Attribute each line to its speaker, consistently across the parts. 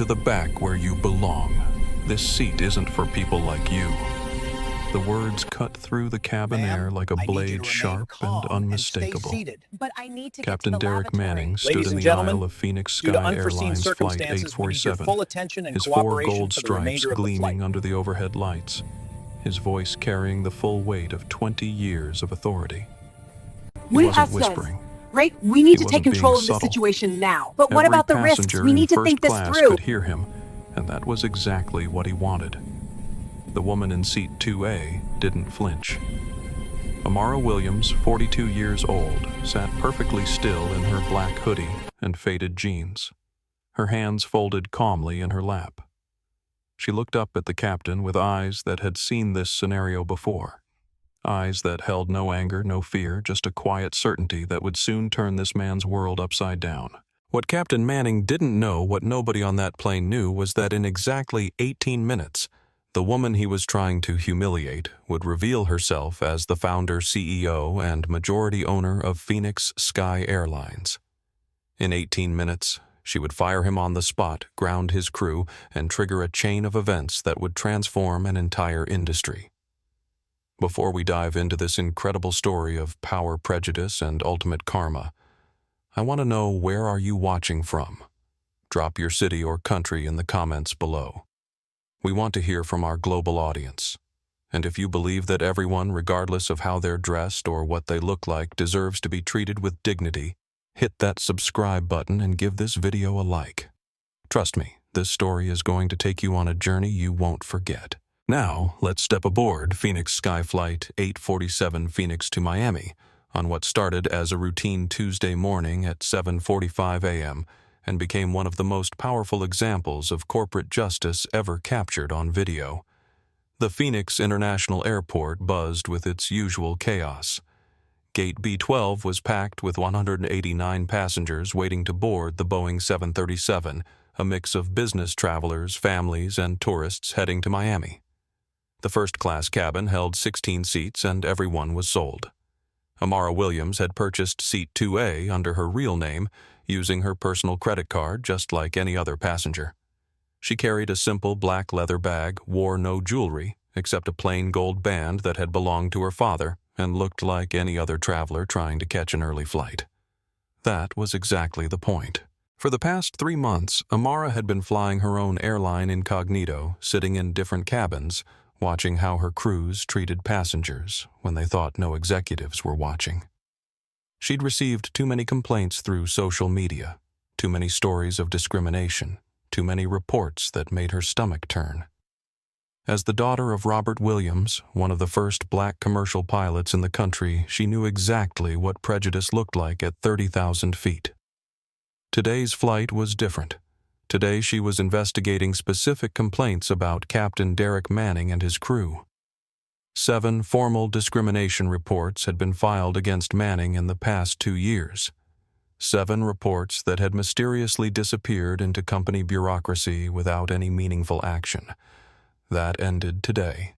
Speaker 1: to the back where you belong. This seat isn't for people like you." The words cut through the cabin air like a blade, sharp and unmistakable.
Speaker 2: But I need to
Speaker 1: Captain
Speaker 2: get to the
Speaker 1: Derek
Speaker 2: lavatory.
Speaker 1: Manning stood
Speaker 3: Ladies
Speaker 1: in
Speaker 3: and
Speaker 1: the
Speaker 3: gentlemen,
Speaker 1: aisle of Phoenix
Speaker 3: due to
Speaker 1: Sky
Speaker 3: unforeseen
Speaker 1: Airlines Flight
Speaker 3: circumstances, we need your
Speaker 1: 847,
Speaker 3: full attention and
Speaker 1: his 4
Speaker 3: cooperation
Speaker 1: gold
Speaker 3: for the
Speaker 1: stripes
Speaker 3: remainder of the
Speaker 1: gleaming
Speaker 3: flight.
Speaker 1: under the overhead lights, his voice carrying the full weight of 20 years of authority. He
Speaker 2: We
Speaker 1: wasn't
Speaker 2: have
Speaker 1: whispering.
Speaker 2: Right? We need
Speaker 1: He
Speaker 2: to take
Speaker 1: wasn't being
Speaker 2: control of the
Speaker 1: subtle.
Speaker 2: situation now. But what
Speaker 1: Every
Speaker 2: about the risks?
Speaker 1: passenger
Speaker 2: We
Speaker 1: in
Speaker 2: need to
Speaker 1: first
Speaker 2: think this
Speaker 1: class
Speaker 2: through.
Speaker 1: could hear him, and that was exactly what he wanted. The woman in seat 2A didn't flinch. Amara Williams, 42 years old, sat perfectly still in her black hoodie and faded jeans, her hands folded calmly in her lap. She looked up at the captain with eyes that had seen this scenario before. Eyes that held no anger, no fear, just a quiet certainty that would soon turn this man's world upside down. What Captain Manning didn't know, what nobody on that plane knew, was that in exactly 18 minutes, the woman he was trying to humiliate would reveal herself as the founder, CEO, and majority owner of Phoenix Sky Airlines. In 18 minutes, she would fire him on the spot, ground his crew, and trigger a chain of events that would transform an entire industry. Before we dive into this incredible story of power, prejudice, and ultimate karma, I want to know, where are you watching from? Drop your city or country in the comments below. We want to hear from our global audience. And if you believe that everyone, regardless of how they're dressed or what they look like, deserves to be treated with dignity, hit that subscribe button and give this video a like. Trust me, this story is going to take you on a journey you won't forget. Now, let's step aboard Phoenix Sky Flight 847 Phoenix to Miami on what started as a routine Tuesday morning at 7:45 a.m. and became one of the most powerful examples of corporate justice ever captured on video. The Phoenix International Airport buzzed with its usual chaos. Gate B12 was packed with 189 passengers waiting to board the Boeing 737, a mix of business travelers, families, and tourists heading to Miami. The first-class cabin held 16 seats and everyone was sold. Amara Williams had purchased seat 2A under her real name, using her personal credit card just like any other passenger. She carried a simple black leather bag, wore no jewelry, except a plain gold band that had belonged to her father, and looked like any other traveler trying to catch an early flight. That was exactly the point. For the past 3 months, Amara had been flying her own airline incognito, sitting in different cabins, watching how her crews treated passengers when they thought no executives were watching. She'd received too many complaints through social media, too many stories of discrimination, too many reports that made her stomach turn. As the daughter of Robert Williams, one of the first black commercial pilots in the country, she knew exactly what prejudice looked like at 30,000 feet. Today's flight was different. Today she was investigating specific complaints about Captain Derek Manning and his crew. 7 formal discrimination reports had been filed against Manning in the past 2 years. 7 reports that had mysteriously disappeared into company bureaucracy without any meaningful action. That ended today.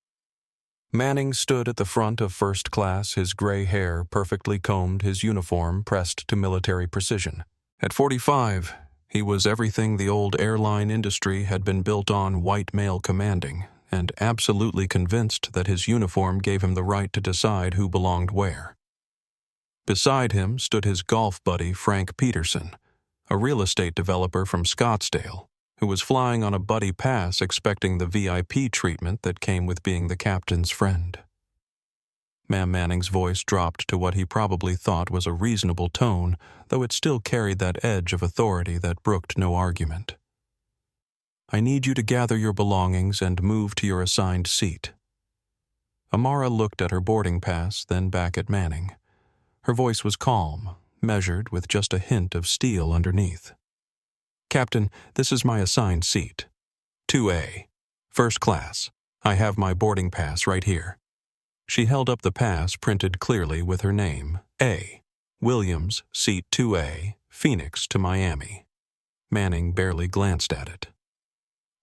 Speaker 1: Manning stood at the front of first class, his gray hair perfectly combed, his uniform pressed to military precision. At 45, he was everything the old airline industry had been built on: white male commanding, and absolutely convinced that his uniform gave him the right to decide who belonged where. Beside him stood his golf buddy Frank Peterson, a real estate developer from Scottsdale, who was flying on a buddy pass expecting the VIP treatment that came with being the captain's friend. Ma'am Manning's voice dropped to what he probably thought was a reasonable tone, though it still carried that edge of authority that brooked no argument. "I need you to gather your belongings and move to your assigned seat." Amara looked at her boarding pass, then back at Manning. Her voice was calm, measured, with just a hint of steel underneath. "Captain, this is my assigned seat. 2A. First class. I have my boarding pass right here." She held up the pass printed clearly with her name, A. Williams, seat 2A, Phoenix to Miami. Manning barely glanced at it.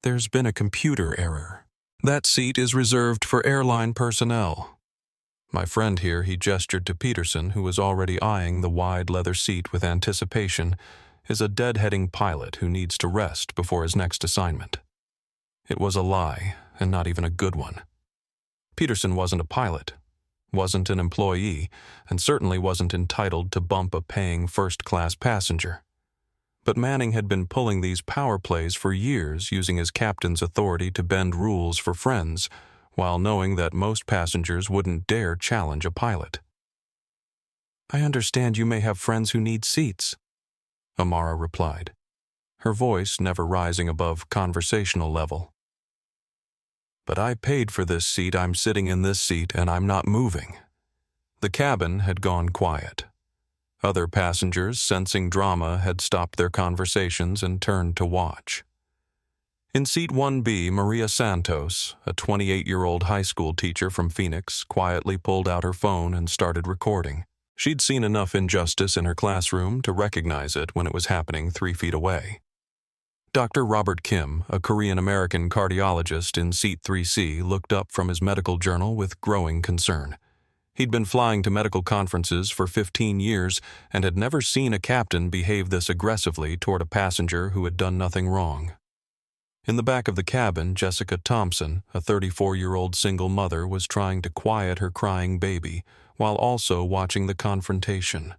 Speaker 1: "There's been a computer error. That seat is reserved for airline personnel." My friend here, he gestured to Peterson, who was already eyeing the wide leather seat with anticipation, is a deadheading pilot who needs to rest before his next assignment. It was a lie, and not even a good one. Peterson wasn't a pilot, wasn't an employee, and certainly wasn't entitled to bump a paying first-class passenger. But Manning had been pulling these power plays for years, using his captain's authority to bend rules for friends, while knowing that most passengers wouldn't dare challenge a pilot. "I understand you may have friends who need seats," Amara replied, her voice never rising above conversational level. "But I paid for this seat. I'm sitting in this seat, and I'm not moving." The cabin had gone quiet. Other passengers, sensing drama, had stopped their conversations and turned to watch. In seat 1B, Maria Santos, a 28-year-old high school teacher from Phoenix, quietly pulled out her phone and started recording. She'd seen enough injustice in her classroom to recognize it when it was happening 3 feet away. Dr. Robert Kim, a Korean-American cardiologist in seat 3C, looked up from his medical journal with growing concern. He'd been flying to medical conferences for 15 years and had never seen a captain behave this aggressively toward a passenger who had done nothing wrong. In the back of the cabin, Jessica Thompson, a 34-year-old single mother, was trying to quiet her crying baby while also watching the confrontation.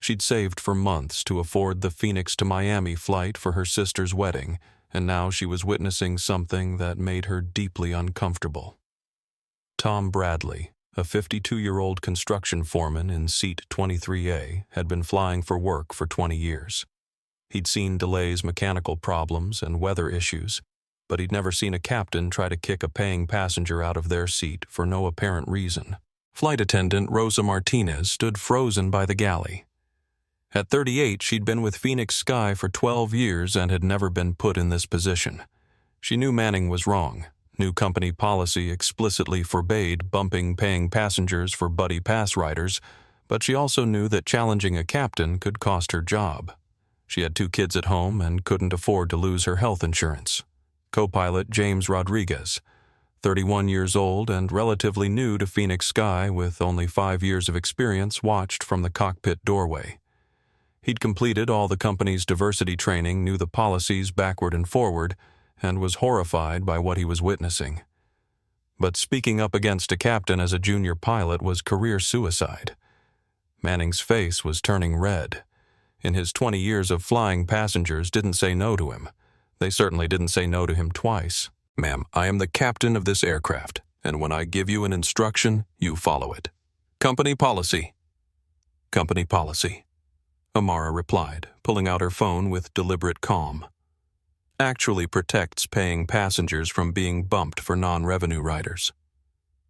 Speaker 1: She'd saved for months to afford the Phoenix to Miami flight for her sister's wedding, and now she was witnessing something that made her deeply uncomfortable. Tom Bradley, a 52-year-old construction foreman in seat 23A, had been flying for work for 20 years. He'd seen delays, mechanical problems, and weather issues, but he'd never seen a captain try to kick a paying passenger out of their seat for no apparent reason. Flight attendant Rosa Martinez stood frozen by the galley. At 38, she'd been with Phoenix Sky for 12 years and had never been put in this position. She knew Manning was wrong. New company policy explicitly forbade bumping paying passengers for buddy pass riders, but she also knew that challenging a captain could cost her job. She had 2 kids at home and couldn't afford to lose her health insurance. Co-pilot James Rodriguez, 31 years old and relatively new to Phoenix Sky with only 5 years of experience, watched from the cockpit doorway. He'd completed all the company's diversity training, knew the policies backward and forward, and was horrified by what he was witnessing. But speaking up against a captain as a junior pilot was career suicide. Manning's face was turning red. In his 20 years of flying, passengers didn't say no to him. They certainly didn't say no to him twice. "Ma'am, I am the captain of this aircraft, and when I give you an instruction, you follow it. Company policy." "Company policy," Amara replied, pulling out her phone with deliberate calm. "Actually protects paying passengers from being bumped for non-revenue riders.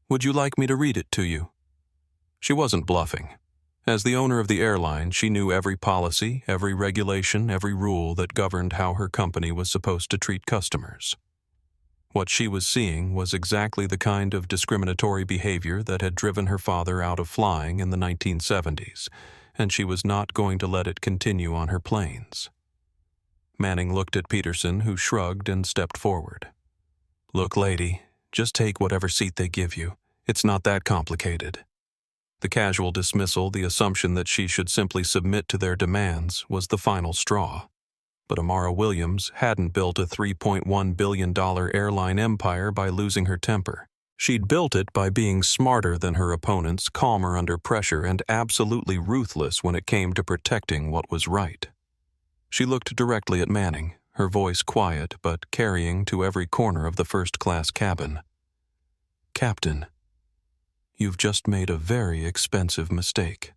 Speaker 1: Would you like me to read it to you?" She wasn't bluffing. As the owner of the airline, she knew every policy, every regulation, every rule that governed how her company was supposed to treat customers. What she was seeing was exactly the kind of discriminatory behavior that had driven her father out of flying in the 1970s, and she was not going to let it continue on her planes. Manning looked at Peterson, who shrugged and stepped forward. "Look, lady, just take whatever seat they give you. It's not that complicated." The casual dismissal, the assumption that she should simply submit to their demands, was the final straw. But Amara Williams hadn't built a $3.1 billion airline empire by losing her temper. She'd built it by being smarter than her opponents, calmer under pressure, and absolutely ruthless when it came to protecting what was right. She looked directly at Manning, her voice quiet but carrying to every corner of the first-class cabin. "Captain, you've just made a very expensive mistake."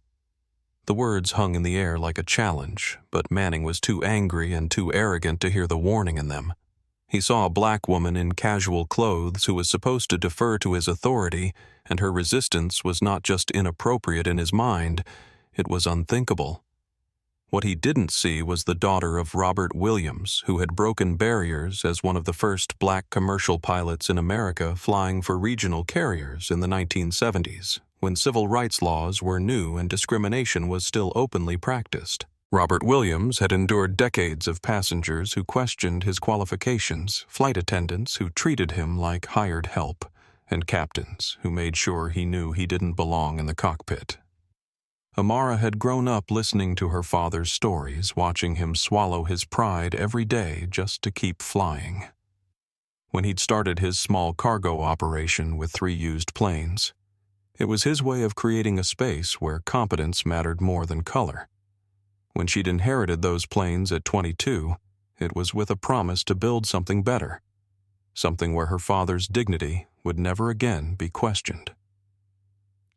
Speaker 1: The words hung in the air like a challenge, but Manning was too angry and too arrogant to hear the warning in them. He saw a black woman in casual clothes who was supposed to defer to his authority, and her resistance was not just inappropriate in his mind, it was unthinkable. What he didn't see was the daughter of Robert Williams, who had broken barriers as one of the first black commercial pilots in America flying for regional carriers in the 1970s, when civil rights laws were new and discrimination was still openly practiced. Robert Williams had endured decades of passengers who questioned his qualifications, flight attendants who treated him like hired help, and captains who made sure he knew he didn't belong in the cockpit. Amara had grown up listening to her father's stories, watching him swallow his pride every day just to keep flying. When he'd started his small cargo operation with 3 used planes, it was his way of creating a space where competence mattered more than color. When she'd inherited those planes at 22, it was with a promise to build something better, something where her father's dignity would never again be questioned.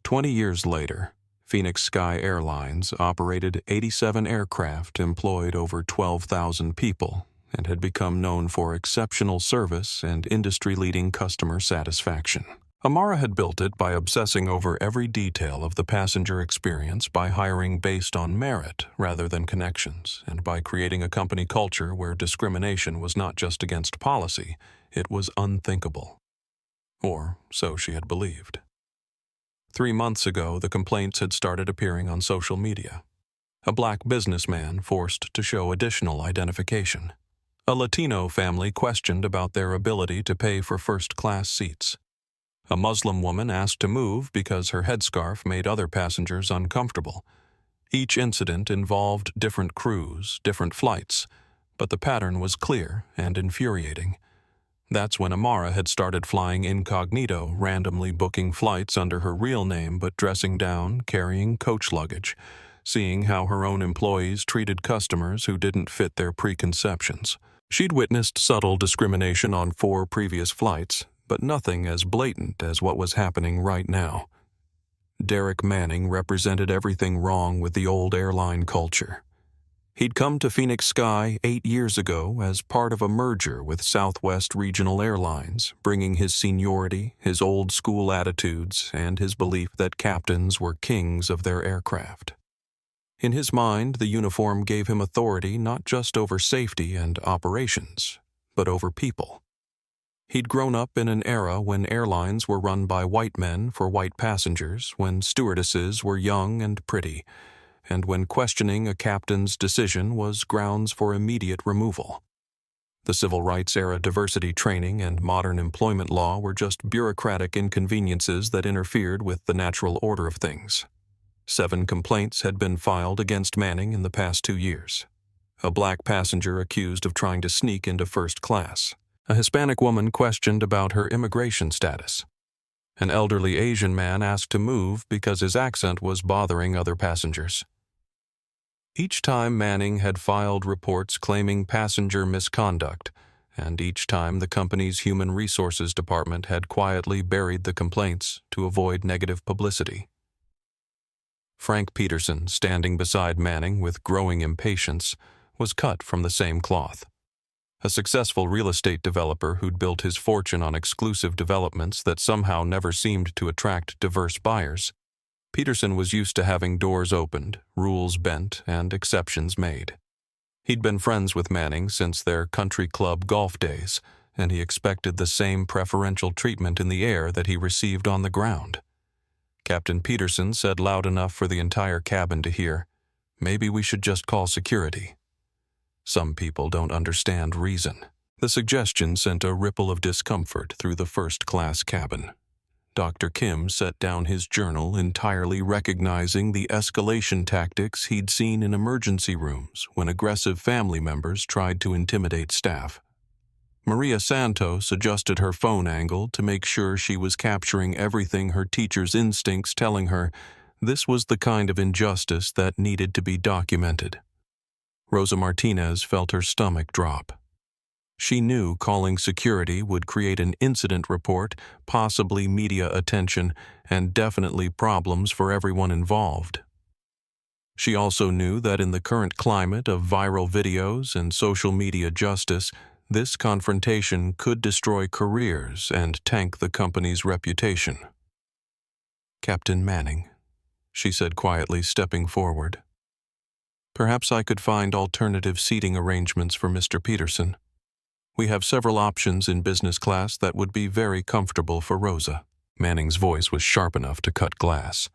Speaker 1: 20 years later, Phoenix Sky Airlines operated 87 aircraft, employed over 12,000 people, and had become known for exceptional service and industry-leading customer satisfaction. Amara had built it by obsessing over every detail of the passenger experience, by hiring based on merit rather than connections, and by creating a company culture where discrimination was not just against policy, it was unthinkable. Or so she had believed. 3 months ago, the complaints had started appearing on social media. A black businessman forced to show additional identification. A Latino family questioned about their ability to pay for first-class seats. A Muslim woman asked to move because her headscarf made other passengers uncomfortable. Each incident involved different crews, different flights, but the pattern was clear and infuriating. That's when Amara had started flying incognito, randomly booking flights under her real name but dressing down, carrying coach luggage, seeing how her own employees treated customers who didn't fit their preconceptions. She'd witnessed subtle discrimination on 4 previous flights, but nothing as blatant as what was happening right now. Derek Manning represented everything wrong with the old airline culture. He'd come to Phoenix Sky 8 years ago as part of a merger with Southwest Regional Airlines, bringing his seniority, his old-school attitudes, and his belief that captains were kings of their aircraft. In his mind, the uniform gave him authority not just over safety and operations, but over people. He'd grown up in an era when airlines were run by white men for white passengers, when stewardesses were young and pretty, and when questioning a captain's decision was grounds for immediate removal. The civil rights era diversity training and modern employment law were just bureaucratic inconveniences that interfered with the natural order of things. 7 complaints had been filed against Manning in the past 2 years. A black passenger accused of trying to sneak into first class. A Hispanic woman questioned about her immigration status. An elderly Asian man asked to move because his accent was bothering other passengers. Each time Manning had filed reports claiming passenger misconduct, and each time the company's human resources department had quietly buried the complaints to avoid negative publicity. Frank Peterson, standing beside Manning with growing impatience, was cut from the same cloth. A successful real estate developer who'd built his fortune on exclusive developments that somehow never seemed to attract diverse buyers, Peterson was used to having doors opened, rules bent, and exceptions made. He'd been friends with Manning since their country club golf days, and he expected the same preferential treatment in the air that he received on the ground. Captain Peterson said loud enough for the entire cabin to hear, "Maybe we should just call security." Some people don't understand reason. The suggestion sent a ripple of discomfort through the first-class cabin. Dr. Kim set down his journal, entirely recognizing the escalation tactics he'd seen in emergency rooms when aggressive family members tried to intimidate staff. Maria Santos adjusted her phone angle to make sure she was capturing everything her teacher's instincts telling her this was the kind of injustice that needed to be documented. Rosa Martinez felt her stomach drop. She knew calling security would create an incident report, possibly media attention, and definitely problems for everyone involved. She also knew that in the current climate of viral videos and social media justice, this confrontation could destroy careers and tank the company's reputation. "Captain Manning," she said quietly, stepping forward. "Perhaps I could find alternative seating arrangements for Mr. Peterson. We have several options in business class that would be very comfortable for Rosa." Manning's voice was sharp enough to cut glass.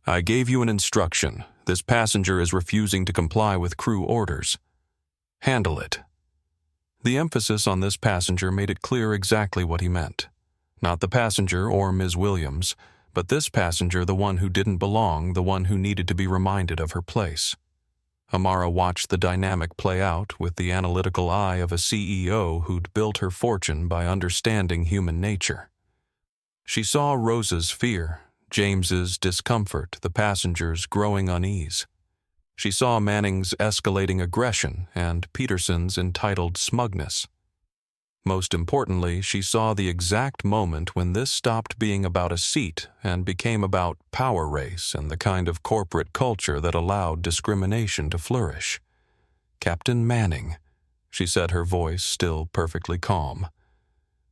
Speaker 1: "I gave you an instruction. This passenger is refusing to comply with crew orders. Handle it." The emphasis on this passenger made it clear exactly what he meant. Not the passenger or Ms. Williams, But this passenger, the one who didn't belong, the one who needed to be reminded of her place. Amara watched the dynamic play out with the analytical eye of a CEO who'd built her fortune by understanding human nature. She saw Rosa's fear, James's discomfort, the passengers' growing unease. She saw Manning's escalating aggression and Peterson's entitled smugness. Most importantly, she saw the exact moment when this stopped being about a seat and became about power race and the kind of corporate culture that allowed discrimination to flourish. "Captain Manning," she said, her voice still perfectly calm.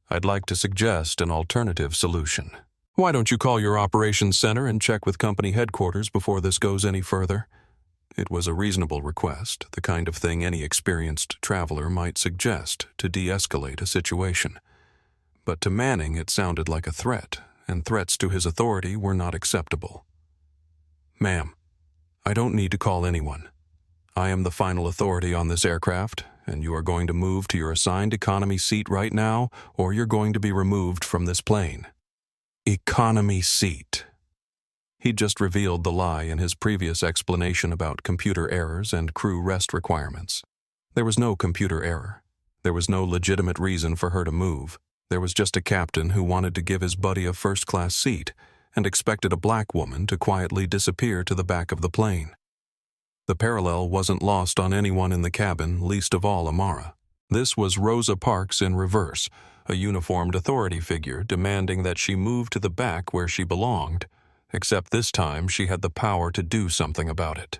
Speaker 1: "I'd like to suggest an alternative solution. Why don't you call your operations center and check with company headquarters before this goes any further?" It was a reasonable request, the kind of thing any experienced traveler might suggest to de-escalate a situation. But to Manning it sounded like a threat, and threats to his authority were not acceptable. "Ma'am, I don't need to call anyone. I am the final authority on this aircraft, and you are going to move to your assigned economy seat right now, or you're going to be removed from this plane." Economy seat. He'd just revealed the lie in his previous explanation about computer errors and crew rest requirements. There was no computer error. There was no legitimate reason for her to move. There was just a captain who wanted to give his buddy a first-class seat and expected a black woman to quietly disappear to the back of the plane. The parallel wasn't lost on anyone in the cabin, least of all Amara. This was Rosa Parks in reverse, a uniformed authority figure demanding that she move to the back where she belonged, except this time she had the power to do something about it.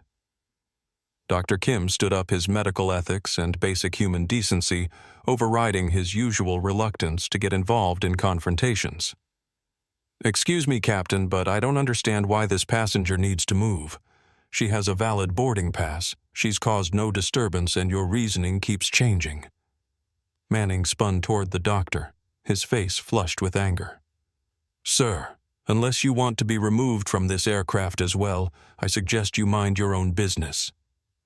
Speaker 1: Dr. Kim stood up his medical ethics and basic human decency, overriding his usual reluctance to get involved in confrontations. "Excuse me, Captain, but I don't understand why this passenger needs to move. She has a valid boarding pass, she's caused no disturbance, and your reasoning keeps changing." Manning spun toward the doctor, his face flushed with anger. "Sir, unless you want to be removed from this aircraft as well, I suggest you mind your own business."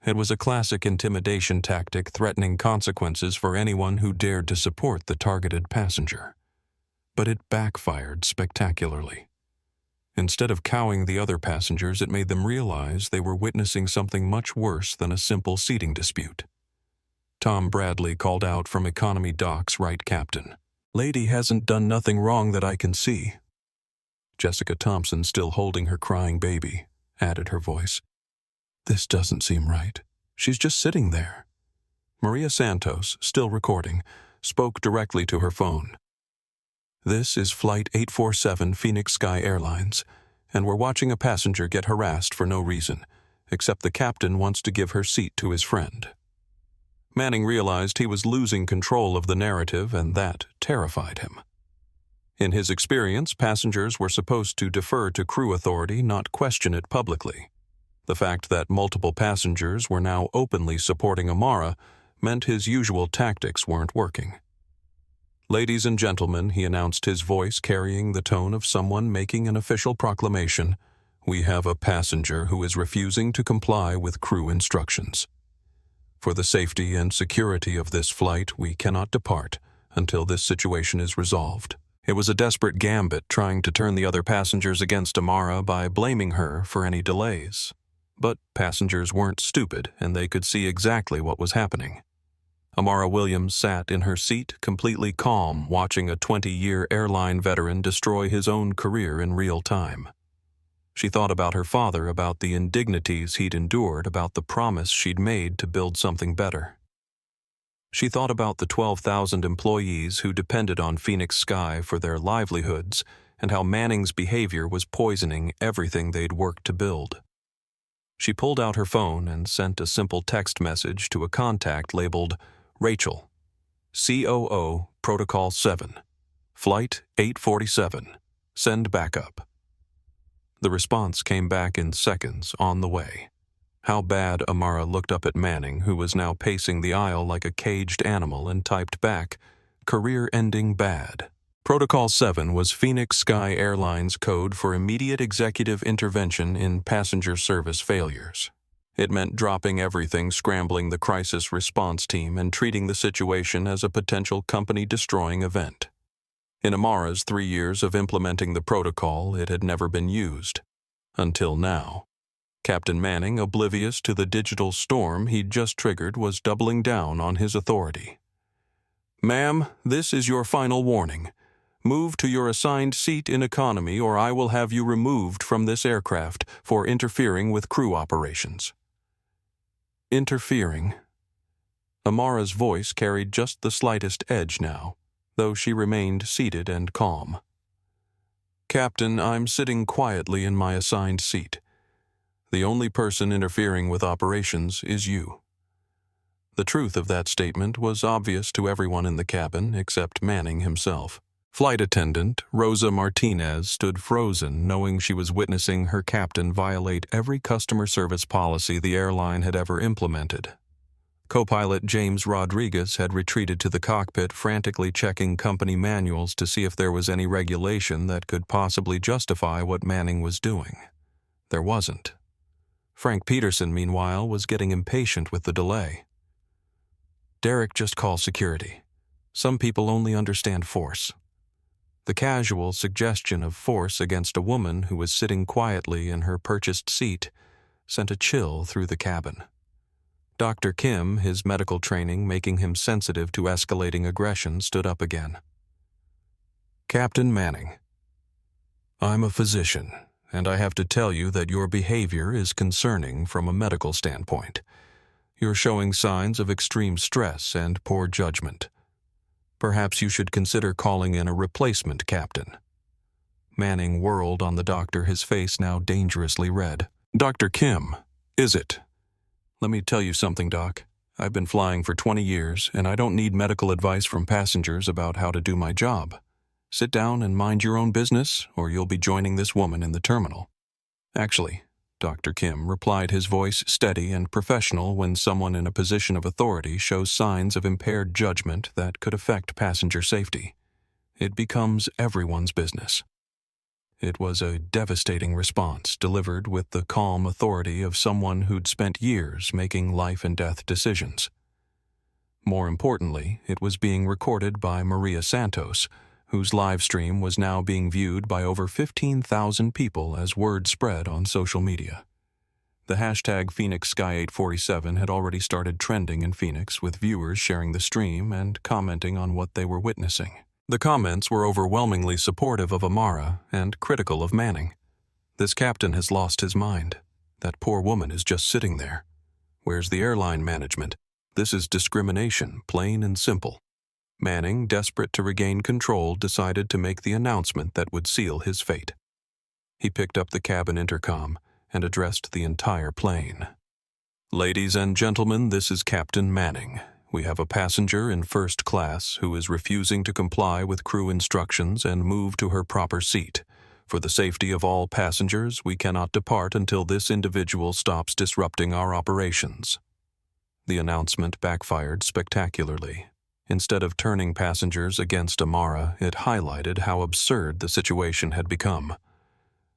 Speaker 1: It was a classic intimidation tactic threatening consequences for anyone who dared to support the targeted passenger. But it backfired spectacularly. Instead of cowing the other passengers, it made them realize they were witnessing something much worse than a simple seating dispute. Tom Bradley called out from economy docks, "Right, Captain. Lady hasn't done nothing wrong that I can see." Jessica Thompson, still holding her crying baby, added her voice. "This doesn't seem right. She's just sitting there." Maria Santos, still recording, spoke directly to her phone. "This is Flight 847 Phoenix Sky Airlines, and we're watching a passenger get harassed for no reason, except the captain wants to give her seat to his friend." Manning realized he was losing control of the narrative, and that terrified him. In his experience, passengers were supposed to defer to crew authority, not question it publicly. The fact that multiple passengers were now openly supporting Amara meant his usual tactics weren't working. "Ladies and gentlemen," he announced, his voice carrying the tone of someone making an official proclamation, "we have a passenger who is refusing to comply with crew instructions. For the safety and security of this flight, we cannot depart until this situation is resolved." It was a desperate gambit trying to turn the other passengers against Amara by blaming her for any delays. But passengers weren't stupid, and they could see exactly what was happening. Amara Williams sat in her seat, completely calm, watching a 20-year airline veteran destroy his own career in real time. She thought about her father, about the indignities he'd endured, about the promise she'd made to build something better. She thought about the 12,000 employees who depended on Phoenix Sky for their livelihoods and how Manning's behavior was poisoning everything they'd worked to build. She pulled out her phone and sent a simple text message to a contact labeled Rachel, COO Protocol 7, Flight 847, send backup. The response came back in seconds, on the way. How bad? Amara looked up at Manning, who was now pacing the aisle like a caged animal, and typed back, career-ending bad. Protocol 7 was Phoenix Sky Airlines code for immediate executive intervention in passenger service failures. It meant dropping everything, scrambling the crisis response team, and treating the situation as a potential company-destroying event. In Amara's 3 years of implementing the protocol, it had never been used. Until now. Captain Manning, oblivious to the digital storm he'd just triggered, was doubling down on his authority. "Ma'am, this is your final warning. Move to your assigned seat in economy or I will have you removed from this aircraft for interfering with crew operations." Interfering. Amara's voice carried just the slightest edge now, though she remained seated and calm. "Captain, I'm sitting quietly in my assigned seat. The only person interfering with operations is you." The truth of that statement was obvious to everyone in the cabin except Manning himself. Flight attendant Rosa Martinez stood frozen, knowing she was witnessing her captain violate every customer service policy the airline had ever implemented. Co-pilot James Rodriguez had retreated to the cockpit, frantically checking company manuals to see if there was any regulation that could possibly justify what Manning was doing. There wasn't. Frank Peterson, meanwhile, was getting impatient with the delay. "Derek, just call security. Some people only understand force." The casual suggestion of force against a woman who was sitting quietly in her purchased seat sent a chill through the cabin. Dr. Kim, his medical training making him sensitive to escalating aggression, stood up again. "Captain Manning, I'm a physician, and I have to tell you that your behavior is concerning from a medical standpoint. You're showing signs of extreme stress and poor judgment. Perhaps you should consider calling in a replacement captain." Manning whirled on the doctor, his face now dangerously red. "Dr. Kim, is it? Let me tell you something, Doc. I've been flying for 20 years, and I don't need medical advice from passengers about how to do my job. Sit down and mind your own business, or you'll be joining this woman in the terminal." "Actually," Dr. Kim replied, his voice steady and professional when someone in a position of authority shows signs of impaired judgment that could affect passenger safety. "It becomes everyone's business." It was a devastating response, delivered with the calm authority of someone who'd spent years making life-and-death decisions. More importantly, it was being recorded by Maria Santos, whose live stream was now being viewed by over 15,000 people as word spread on social media. The hashtag PhoenixSky847 had already started trending in Phoenix, with viewers sharing the stream and commenting on what they were witnessing. The comments were overwhelmingly supportive of Amara and critical of Manning. "This captain has lost his mind. That poor woman is just sitting there. Where's the airline management? This is discrimination, plain and simple." Manning, desperate to regain control, decided to make the announcement that would seal his fate. He picked up the cabin intercom and addressed the entire plane. "Ladies and gentlemen, this is Captain Manning. We have a passenger in first class who is refusing to comply with crew instructions and move to her proper seat. For the safety of all passengers, we cannot depart until this individual stops disrupting our operations." The announcement backfired spectacularly. Instead of turning passengers against Amara, it highlighted how absurd the situation had become.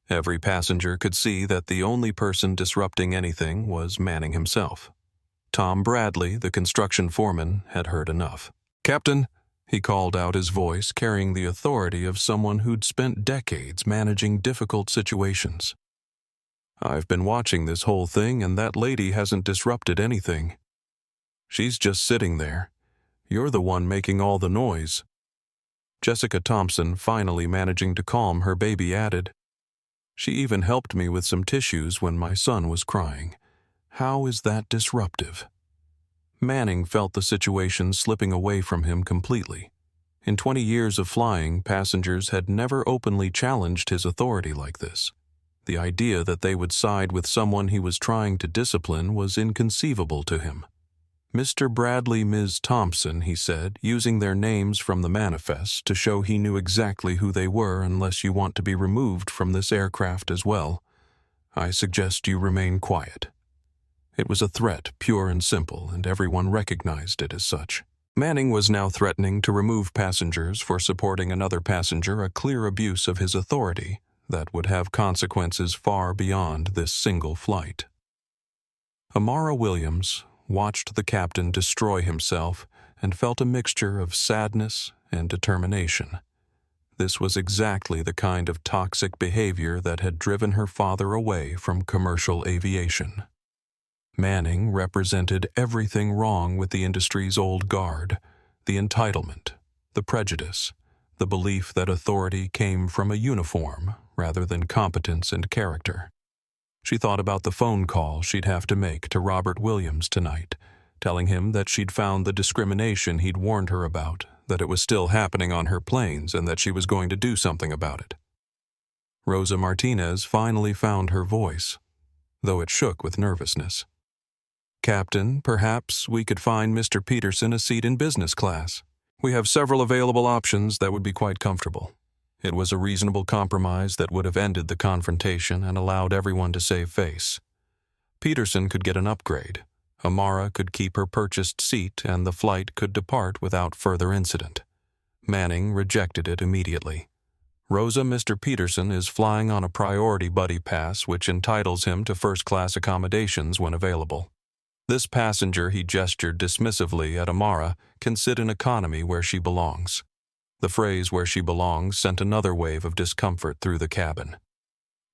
Speaker 1: Every passenger could see that the only person disrupting anything was Manning himself. Tom Bradley, the construction foreman, had heard enough. "Captain," he called out, his voice carrying the authority of someone who'd spent decades managing difficult situations. "I've been watching this whole thing, and that lady hasn't disrupted anything. She's just sitting there. You're the one making all the noise." Jessica Thompson, finally managing to calm her baby, added, "She even helped me with some tissues when my son was crying. How is that disruptive?" Manning felt the situation slipping away from him completely. In 20 years of flying, passengers had never openly challenged his authority like this. The idea that they would side with someone he was trying to discipline was inconceivable to him. "Mr. Bradley, Ms. Thompson," he said, using their names from the manifest to show he knew exactly who they were, "unless you want to be removed from this aircraft as well, I suggest you remain quiet." It was a threat, pure and simple, and everyone recognized it as such. Manning was now threatening to remove passengers for supporting another passenger, a clear abuse of his authority that would have consequences far beyond this single flight. Amara Williams watched the captain destroy himself and felt a mixture of sadness and determination. This was exactly the kind of toxic behavior that had driven her father away from commercial aviation. Manning represented everything wrong with the industry's old guard: the entitlement, the prejudice, the belief that authority came from a uniform rather than competence and character. She thought about the phone call she'd have to make to Robert Williams tonight, telling him that she'd found the discrimination he'd warned her about, that it was still happening on her planes and that she was going to do something about it. Rosa Martinez finally found her voice, though it shook with nervousness. "Captain, perhaps we could find Mr. Peterson a seat in business class. We have several available options that would be quite comfortable." It was a reasonable compromise that would have ended the confrontation and allowed everyone to save face. Peterson could get an upgrade. Amara could keep her purchased seat, and the flight could depart without further incident. Manning rejected it immediately. "Rosa, Mr. Peterson is flying on a priority buddy pass which entitles him to first-class accommodations when available. This passenger," he gestured dismissively at Amara, "can sit in economy where she belongs." The phrase "where she belongs" sent another wave of discomfort through the cabin.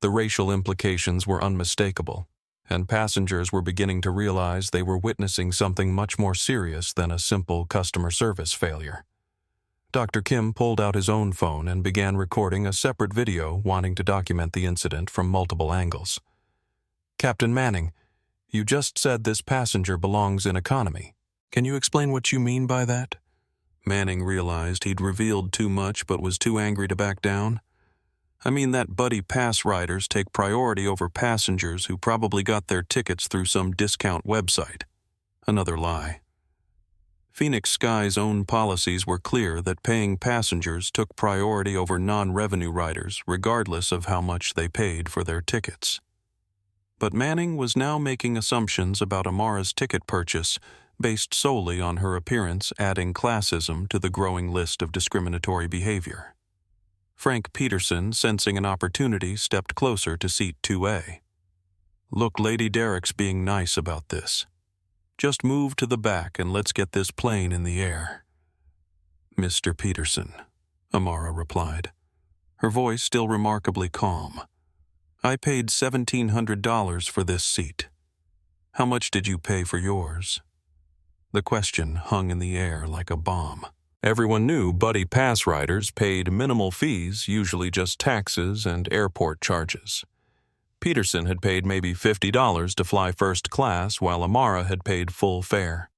Speaker 1: The racial implications were unmistakable, and passengers were beginning to realize they were witnessing something much more serious than a simple customer service failure. Dr. Kim pulled out his own phone and began recording a separate video wanting to document the incident from multiple angles. "Captain Manning, you just said this passenger belongs in economy. Can you explain what you mean by that?" Manning realized he'd revealed too much but was too angry to back down. "I mean that buddy pass riders take priority over passengers who probably got their tickets through some discount website." Another lie. Phoenix Sky's own policies were clear that paying passengers took priority over non-revenue riders, regardless of how much they paid for their tickets. But Manning was now making assumptions about Amara's ticket purchase based solely on her appearance, adding classism to the growing list of discriminatory behavior. Frank Peterson, sensing an opportunity, stepped closer to seat 2A. "Look, Lady Derek's being nice about this. Just move to the back and let's get this plane in the air." "Mr. Peterson," Amara replied, her voice still remarkably calm. "I paid $1,700 for this seat. How much did you pay for yours?" The question hung in the air like a bomb. Everyone knew buddy pass riders paid minimal fees, usually just taxes and airport charges. Peterson had paid maybe $50 to fly first class, while Amara had paid full fare.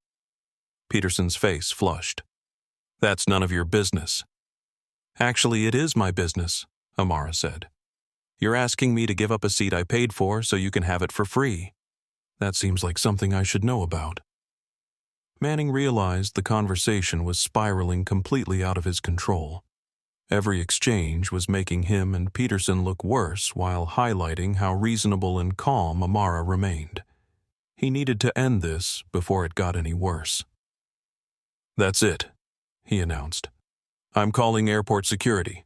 Speaker 1: Peterson's face flushed. "That's none of your business." "Actually, it is my business," Amara said. "You're asking me to give up a seat I paid for so you can have it for free. That seems like something I should know about." Manning realized the conversation was spiraling completely out of his control. Every exchange was making him and Peterson look worse while highlighting how reasonable and calm Amara remained. He needed to end this before it got any worse. "That's it," he announced. "I'm calling airport security.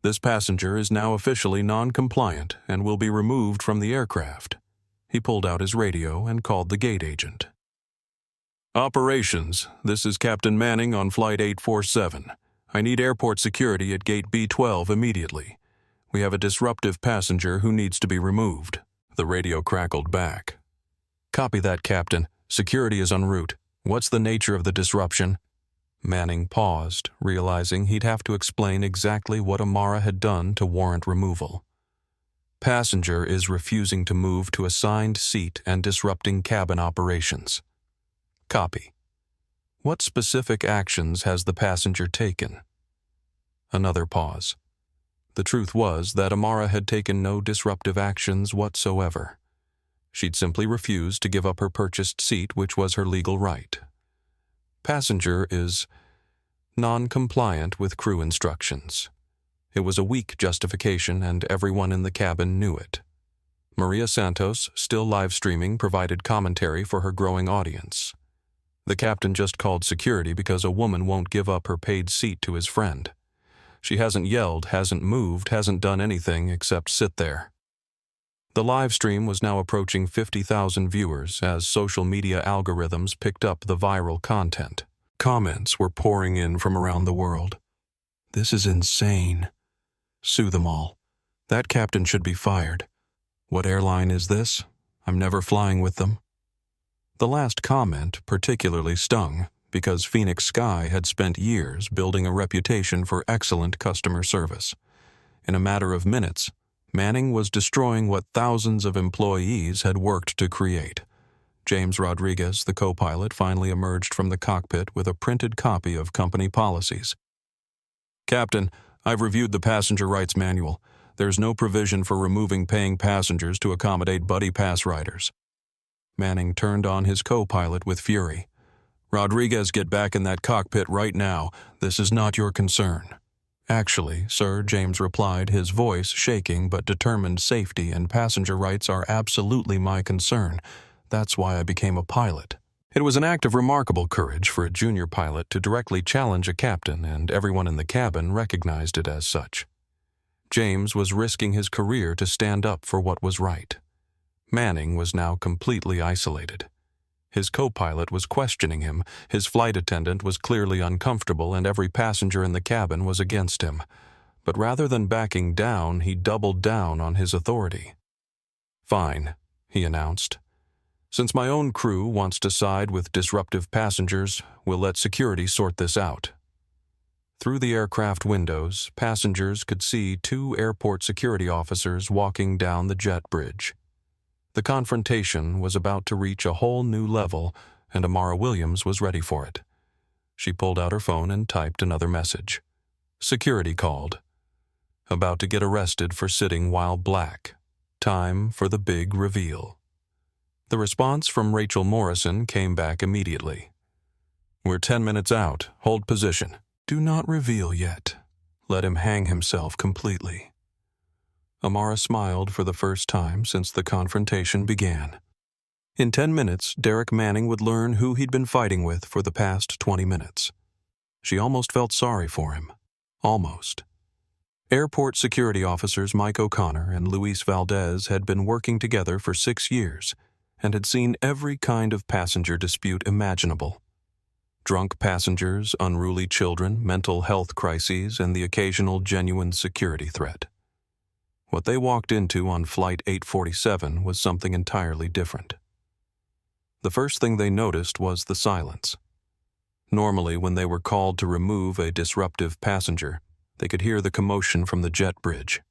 Speaker 1: This passenger is now officially non-compliant and will be removed from the aircraft." He pulled out his radio and called the gate agent. "Operations, this is Captain Manning on Flight 847. I need airport security at gate B12 immediately. We have a disruptive passenger who needs to be removed." The radio crackled back. "Copy that, Captain. Security is en route. What's the nature of the disruption?" Manning paused, realizing he'd have to explain exactly what Amara had done to warrant removal. "Passenger is refusing to move to assigned seat and disrupting cabin operations." "Copy. What specific actions has the passenger taken?" Another pause. The truth was that Amara had taken no disruptive actions whatsoever. She'd simply refused to give up her purchased seat, which was her legal right. "Passenger is non-compliant with crew instructions." It was a weak justification, and everyone in the cabin knew it. Maria Santos, still live streaming, provided commentary for her growing audience. The captain just called security because a woman won't give up her paid seat to his friend. She hasn't yelled, hasn't moved, hasn't done anything except sit there. The live stream was now approaching 50,000 viewers as social media algorithms picked up the viral content. Comments were pouring in from around the world. "This is insane. Sue them all. That captain should be fired. What airline is this? I'm never flying with them. The last comment particularly stung because Phoenix Sky had spent years building a reputation for excellent customer service. In a matter of minutes, Manning was destroying what thousands of employees had worked to create. James Rodriguez, the co-pilot, finally emerged from the cockpit with a printed copy of company policies. Captain, I've reviewed the passenger rights manual. There's no provision for removing paying passengers to accommodate buddy pass riders. Manning turned on his co-pilot with fury. Rodriguez, get back in that cockpit right now. This is not your concern. Actually, sir, James replied, his voice shaking but determined. Safety and passenger rights are absolutely my concern. That's why I became a pilot. It was an act of remarkable courage for a junior pilot to directly challenge a captain, and everyone in the cabin recognized it as such. James was risking his career to stand up for what was right. Manning was now completely isolated. His co-pilot was questioning him, his flight attendant was clearly uncomfortable, and every passenger in the cabin was against him. But rather than backing down, he doubled down on his authority. Fine, he announced. Since my own crew wants to side with disruptive passengers, we'll let security sort this out. Through the aircraft windows, passengers could see 2 airport security officers walking down the jet bridge. The confrontation was about to reach a whole new level, and Amara Williams was ready for it. She pulled out her phone and typed another message. Security called. About to get arrested for sitting while black. Time for the big reveal. The response from Rachel Morrison came back immediately. We're 10 minutes out. Hold position. Do not reveal yet. Let him hang himself completely. Amara smiled for the first time since the confrontation began. In 10 minutes, Derek Manning would learn who he'd been fighting with for the past 20 minutes. She almost felt sorry for him. Almost. Airport security officers Mike O'Connor and Luis Valdez had been working together for 6 years and had seen every kind of passenger dispute imaginable. Drunk passengers, unruly children, mental health crises, and the occasional genuine security threat. What they walked into on Flight 847 was something entirely different. The first thing they noticed was the silence. Normally, when they were called to remove a disruptive passenger, they could hear the commotion from the jet bridge.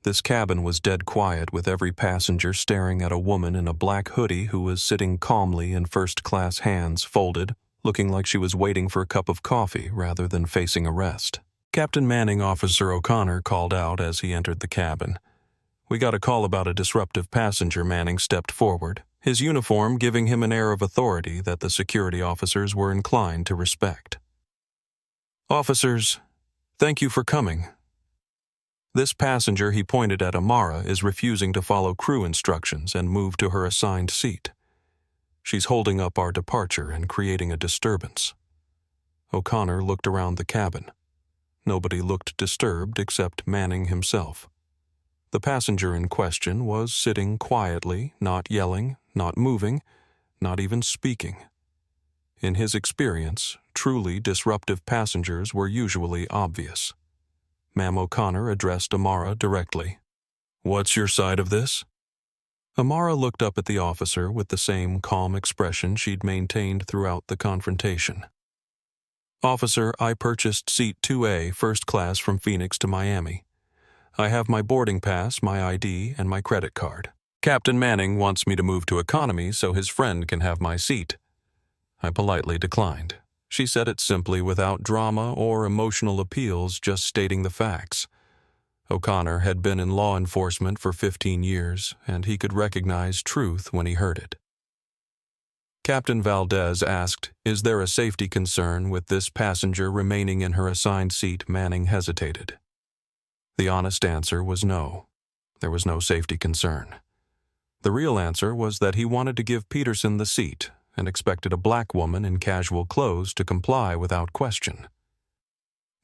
Speaker 1: This cabin was dead quiet, with every passenger staring at a woman in a black hoodie who was sitting calmly in first-class hands folded, looking like she was waiting for a cup of coffee rather than facing arrest. Captain Manning, Officer O'Connor called out as he entered the cabin. We got a call about a disruptive passenger. Manning stepped forward, his uniform giving him an air of authority that the security officers were inclined to respect. Officers, thank you for coming. This passenger, he pointed at Amara, is refusing to follow crew instructions and move to her assigned seat. She's holding up our departure and creating a disturbance. O'Connor looked around the cabin. Nobody looked disturbed except Manning himself. The passenger in question was sitting quietly, not yelling, not moving, not even speaking. In his experience, truly disruptive passengers were usually obvious. Ma'am O'Connor addressed Amara directly. What's your side of this? Amara looked up at the officer with the same calm expression she'd maintained throughout the confrontation. Officer, I purchased seat 2A first class from Phoenix to Miami. I have my boarding pass, my ID, and my credit card. Captain Manning wants me to move to economy so his friend can have my seat. I politely declined. She said it simply, without drama or emotional appeals, just stating the facts. O'Connor had been in law enforcement for 15 years, and he could recognize truth when he heard it. Captain Valdez asked, Is there a safety concern with this passenger remaining in her assigned seat? Manning hesitated. The honest answer was no. There was no safety concern. The real answer was that he wanted to give Peterson the seat and expected a black woman in casual clothes to comply without question.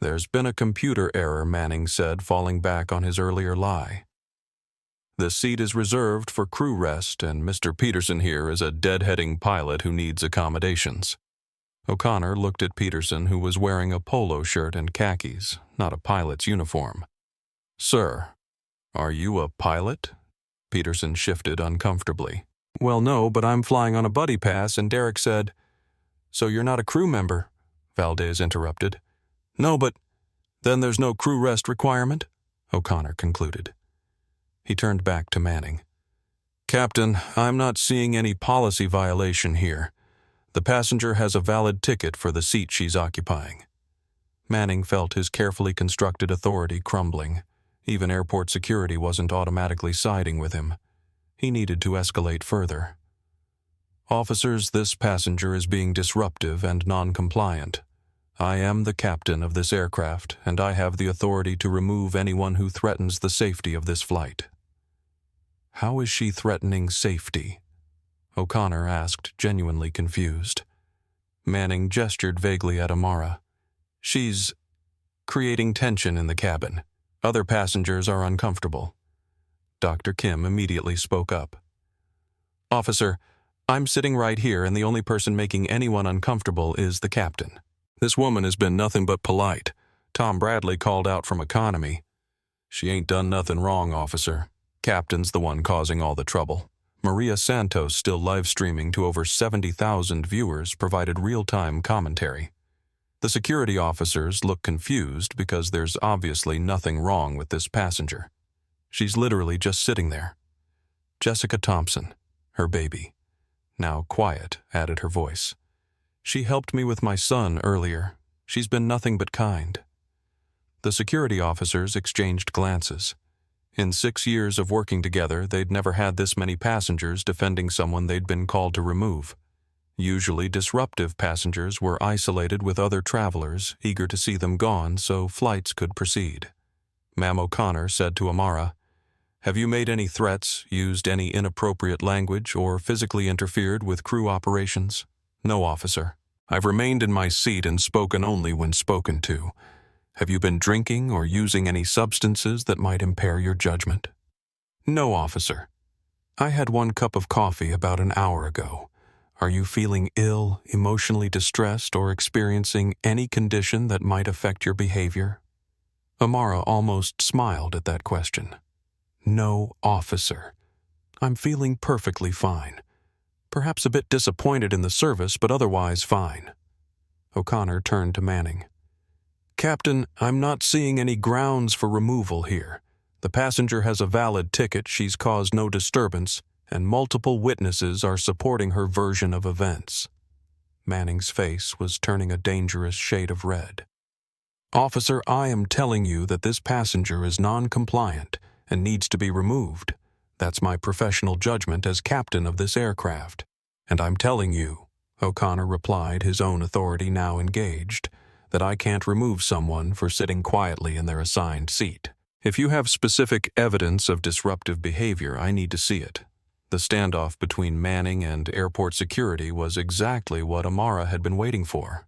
Speaker 1: There's been a computer error, Manning said, falling back on his earlier lie. This seat is reserved for crew rest, and Mr. Peterson here is a deadheading pilot who needs accommodations. O'Connor looked at Peterson, who was wearing a polo shirt and khakis, not a pilot's uniform. Sir, are you a pilot? Peterson shifted uncomfortably. Well, no, but I'm flying on a buddy pass, and Derek said, So you're not a crew member, Valdez interrupted. No, but then there's no crew rest requirement, O'Connor concluded. He turned back to Manning. Captain, I'm not seeing any policy violation here. The passenger has a valid ticket for the seat she's occupying. Manning felt his carefully constructed authority crumbling. Even airport security wasn't automatically siding with him. He needed to escalate further. Officers, this passenger is being disruptive and non-compliant. I am the captain of this aircraft, and I have the authority to remove anyone who threatens the safety of this flight. How is she threatening safety? O'Connor asked, genuinely confused. Manning gestured vaguely at Amara. She's creating tension in the cabin. Other passengers are uncomfortable. Dr. Kim immediately spoke up. Officer, I'm sitting right here, and the only person making anyone uncomfortable is the captain. This woman has been nothing but polite. Tom Bradley called out from economy. She ain't done nothing wrong, officer. Captain's the one causing all the trouble. Maria Santos, still live-streaming to over 70,000 viewers, provided real-time commentary. The security officers look confused because there's obviously nothing wrong with this passenger. She's literally just sitting there. Jessica Thompson, her baby. Now quiet, added her voice. She helped me with my son earlier. She's been nothing but kind. The security officers exchanged glances. In 6 years of working together, they'd never had this many passengers defending someone they'd been called to remove. Usually disruptive passengers were isolated with other travelers, eager to see them gone so flights could proceed. Ma'am O'Connor said to Amara, Have you made any threats, used any inappropriate language, or physically interfered with crew operations? No, officer. I've remained in my seat and spoken only when spoken to. Have you been drinking or using any substances that might impair your judgment? No, officer. I had 1 cup of coffee about an hour ago. Are you feeling ill, emotionally distressed, or experiencing any condition that might affect your behavior? Amara almost smiled at that question. No, officer. I'm feeling perfectly fine. Perhaps a bit disappointed in the service, but otherwise fine. O'Connor turned to Manning. Captain, I'm not seeing any grounds for removal here. The passenger has a valid ticket, she's caused no disturbance, and multiple witnesses are supporting her version of events. Manning's face was turning a dangerous shade of red. Officer, I am telling you that this passenger is non-compliant and needs to be removed. That's my professional judgment as captain of this aircraft. And I'm telling you, O'Connor replied, his own authority now engaged, that I can't remove someone for sitting quietly in their assigned seat. If you have specific evidence of disruptive behavior, I need to see it. The standoff between Manning and airport security was exactly what Amara had been waiting for.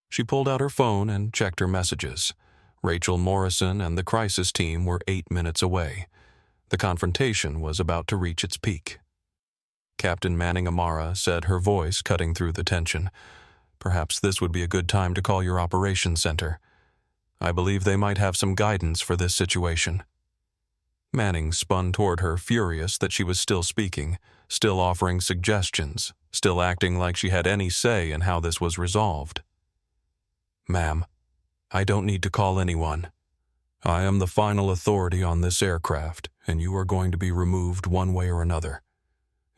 Speaker 1: She pulled out her phone and checked her messages. Rachel Morrison and the crisis team were 8 minutes away. The confrontation was about to reach its peak. Captain Manning Amara said, her voice cutting through the tension, Perhaps this would be a good time to call your operations center. I believe they might have some guidance for this situation. Manning spun toward her, furious that she was still speaking, still offering suggestions, still acting like she had any say in how this was resolved. Ma'am, I don't need to call anyone. I am the final authority on this aircraft, and you are going to be removed one way or another.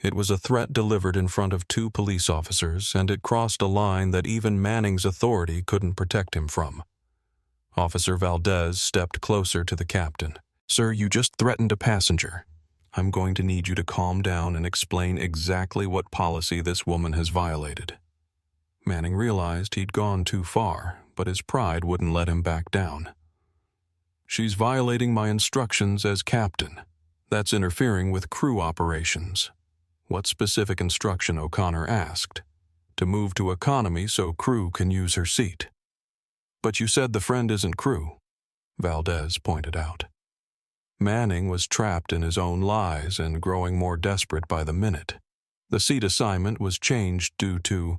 Speaker 1: It was a threat delivered in front of 2 police officers, and it crossed a line that even Manning's authority couldn't protect him from. Officer Valdez stepped closer to the captain. Sir, you just threatened a passenger. I'm going to need you to calm down and explain exactly what policy this woman has violated. Manning realized he'd gone too far, but his pride wouldn't let him back down. She's violating my instructions as captain. That's interfering with crew operations. What specific instruction, O'Connor asked. To move to economy so crew can use her seat. But you said the friend isn't crew, Valdez pointed out. Manning was trapped in his own lies and growing more desperate by the minute. The seat assignment was changed due to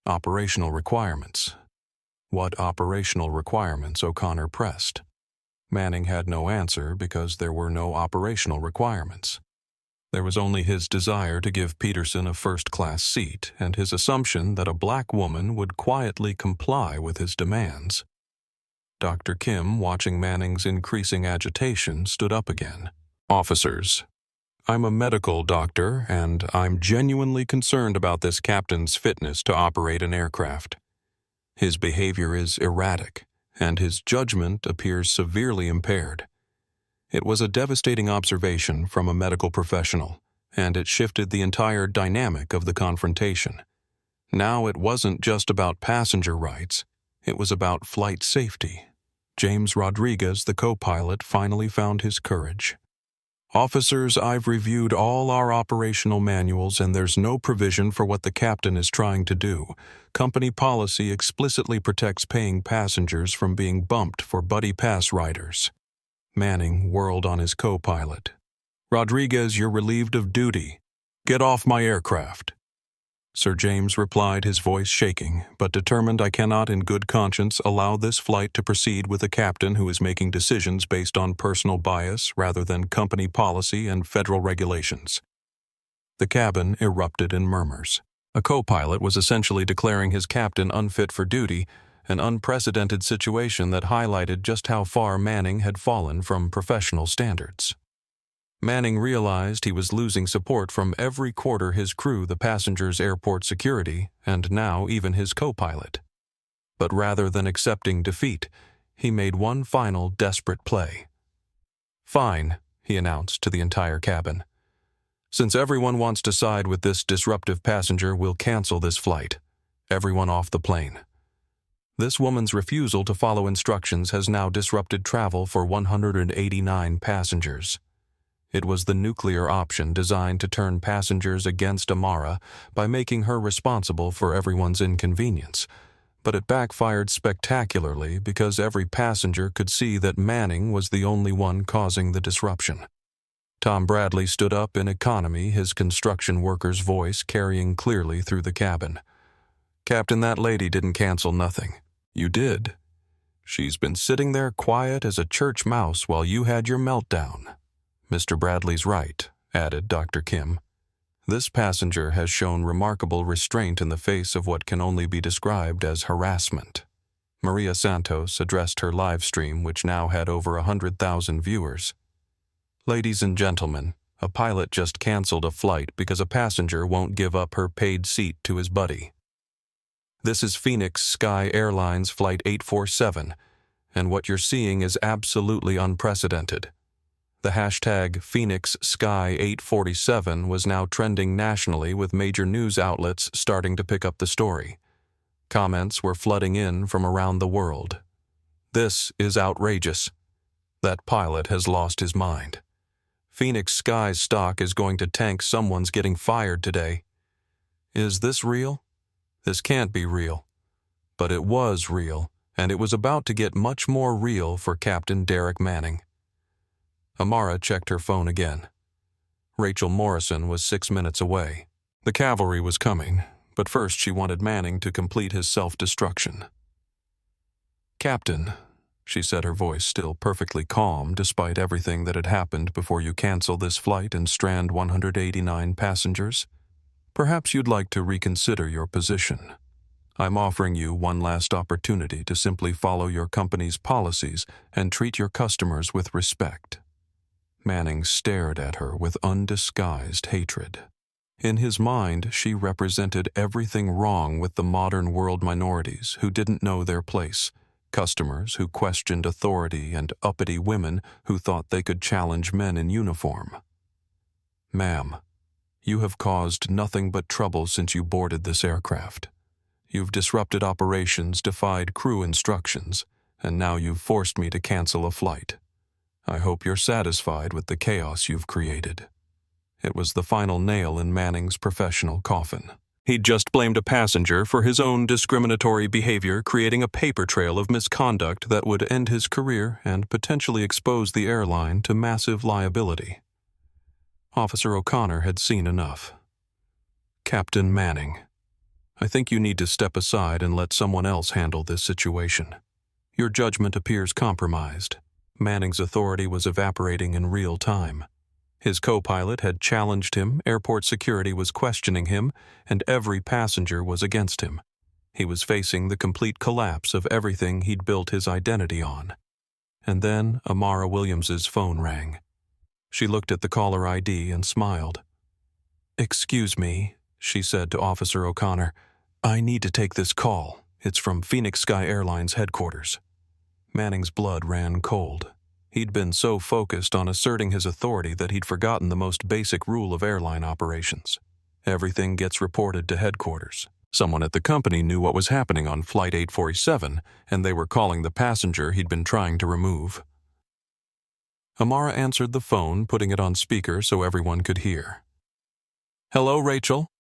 Speaker 1: operational requirements. What operational requirements? O'Connor pressed. Manning had no answer because there were no operational requirements. There was only his desire to give Peterson a first-class seat and his assumption that a black woman would quietly comply with his demands. Dr. Kim, watching Manning's increasing agitation, stood up again. "Officers, I'm a medical doctor, and I'm genuinely concerned about this captain's fitness to operate an aircraft. His behavior is erratic, and his judgment appears severely impaired. It was a devastating observation from a medical professional, and it shifted the entire dynamic of the confrontation. Now it wasn't just about passenger rights, it was about flight safety." James Rodriguez, the co-pilot, finally found his courage. "Officers, I've reviewed all our operational manuals and there's no provision for what the captain is trying to do. Company policy explicitly protects paying passengers from being bumped for buddy pass riders." Manning whirled on his co-pilot. "Rodriguez, you're relieved of duty. Get off my aircraft." Sir James replied, his voice shaking, but determined. "I cannot in good conscience allow this flight to proceed with a captain who is making decisions based on personal bias rather than company policy and federal regulations." The cabin erupted in murmurs. A co-pilot was essentially declaring his captain unfit for duty, an unprecedented situation that highlighted just how far Manning had fallen from professional standards. Manning realized he was losing support from every quarter: his crew, the passengers, airport security, and now even his co-pilot. But rather than accepting defeat, he made one final desperate play. "Fine," he announced to the entire cabin. "Since everyone wants to side with this disruptive passenger, we'll cancel this flight. Everyone off the plane." This woman's refusal to follow instructions has now disrupted travel for 189 passengers. It was the nuclear option designed to turn passengers against Amara by making her responsible for everyone's inconvenience. But it backfired spectacularly because every passenger could see that Manning was the only one causing the disruption. Tom Bradley stood up in economy, his construction worker's voice carrying clearly through the cabin. "Captain, that lady didn't cancel nothing. You did. She's been sitting there quiet as a church mouse while you had your meltdown." "Mr. Bradley's right," added Dr. Kim. "This passenger has shown remarkable restraint in the face of what can only be described as harassment." Maria Santos addressed her live stream, which now had over 100,000 viewers. "Ladies and gentlemen, a pilot just canceled a flight because a passenger won't give up her paid seat to his buddy. This is Phoenix Sky Airlines Flight 847, and what you're seeing is absolutely unprecedented." The hashtag Phoenix Sky 847 was now trending nationally, with major news outlets starting to pick up the story. Comments were flooding in from around the world. "This is outrageous. That pilot has lost his mind. Phoenix Sky's stock is going to tank. Someone's getting fired today. Is this real? This can't be real." But it was real, and it was about to get much more real for Captain Derek Manning. Amara checked her phone again. Rachel Morrison was 6 minutes away. The cavalry was coming, but first she wanted Manning to complete his self-destruction. "Captain," she said, her voice still perfectly calm despite everything that had happened, "before you cancel this flight and strand 189 passengers, perhaps you'd like to reconsider your position. I'm offering you one last opportunity to simply follow your company's policies and treat your customers with respect." Manning stared at her with undisguised hatred. In his mind, she represented everything wrong with the modern world: minorities who didn't know their place, customers who questioned authority, and uppity women who thought they could challenge men in uniform. "Ma'am, you have caused nothing but trouble since you boarded this aircraft. You've disrupted operations, defied crew instructions, and now you've forced me to cancel a flight. I hope you're satisfied with the chaos you've created." It was the final nail in Manning's professional coffin. He'd just blamed a passenger for his own discriminatory behavior, creating a paper trail of misconduct that would end his career and potentially expose the airline to massive liability. Officer O'Connor had seen enough. "Captain Manning, I think you need to step aside and let someone else handle this situation. Your judgment appears compromised." Manning's authority was evaporating in real time. His co-pilot had challenged him, airport security was questioning him, and every passenger was against him. He was facing the complete collapse of everything he'd built his identity on. And then Amara Williams's phone rang. She looked at the caller ID and smiled. "Excuse me," she said to Officer O'Connor. "I need to take this call. It's from Phoenix Sky Airlines headquarters." Manning's blood ran cold. He'd been so focused on asserting his authority that he'd forgotten the most basic rule of airline operations. Everything gets reported to headquarters. Someone at the company knew what was happening on Flight 847, and they were calling the passenger he'd been trying to remove. Amara answered the phone, putting it on speaker so everyone could hear. "Hello, Rachel."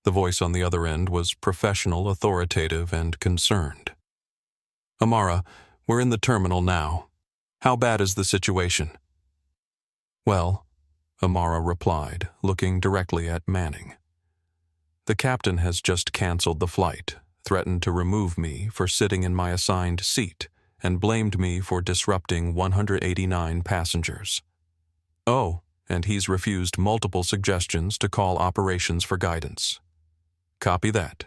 Speaker 1: The voice on the other end was professional, authoritative, and concerned. "Amara, we're in the terminal now. How bad is the situation?" "Well," Amara replied, looking directly at Manning. "The captain has just canceled the flight, threatened to remove me for sitting in my assigned seat, and blamed me for disrupting 189 passengers. Oh, and he's refused multiple suggestions to call operations for guidance." "Copy that.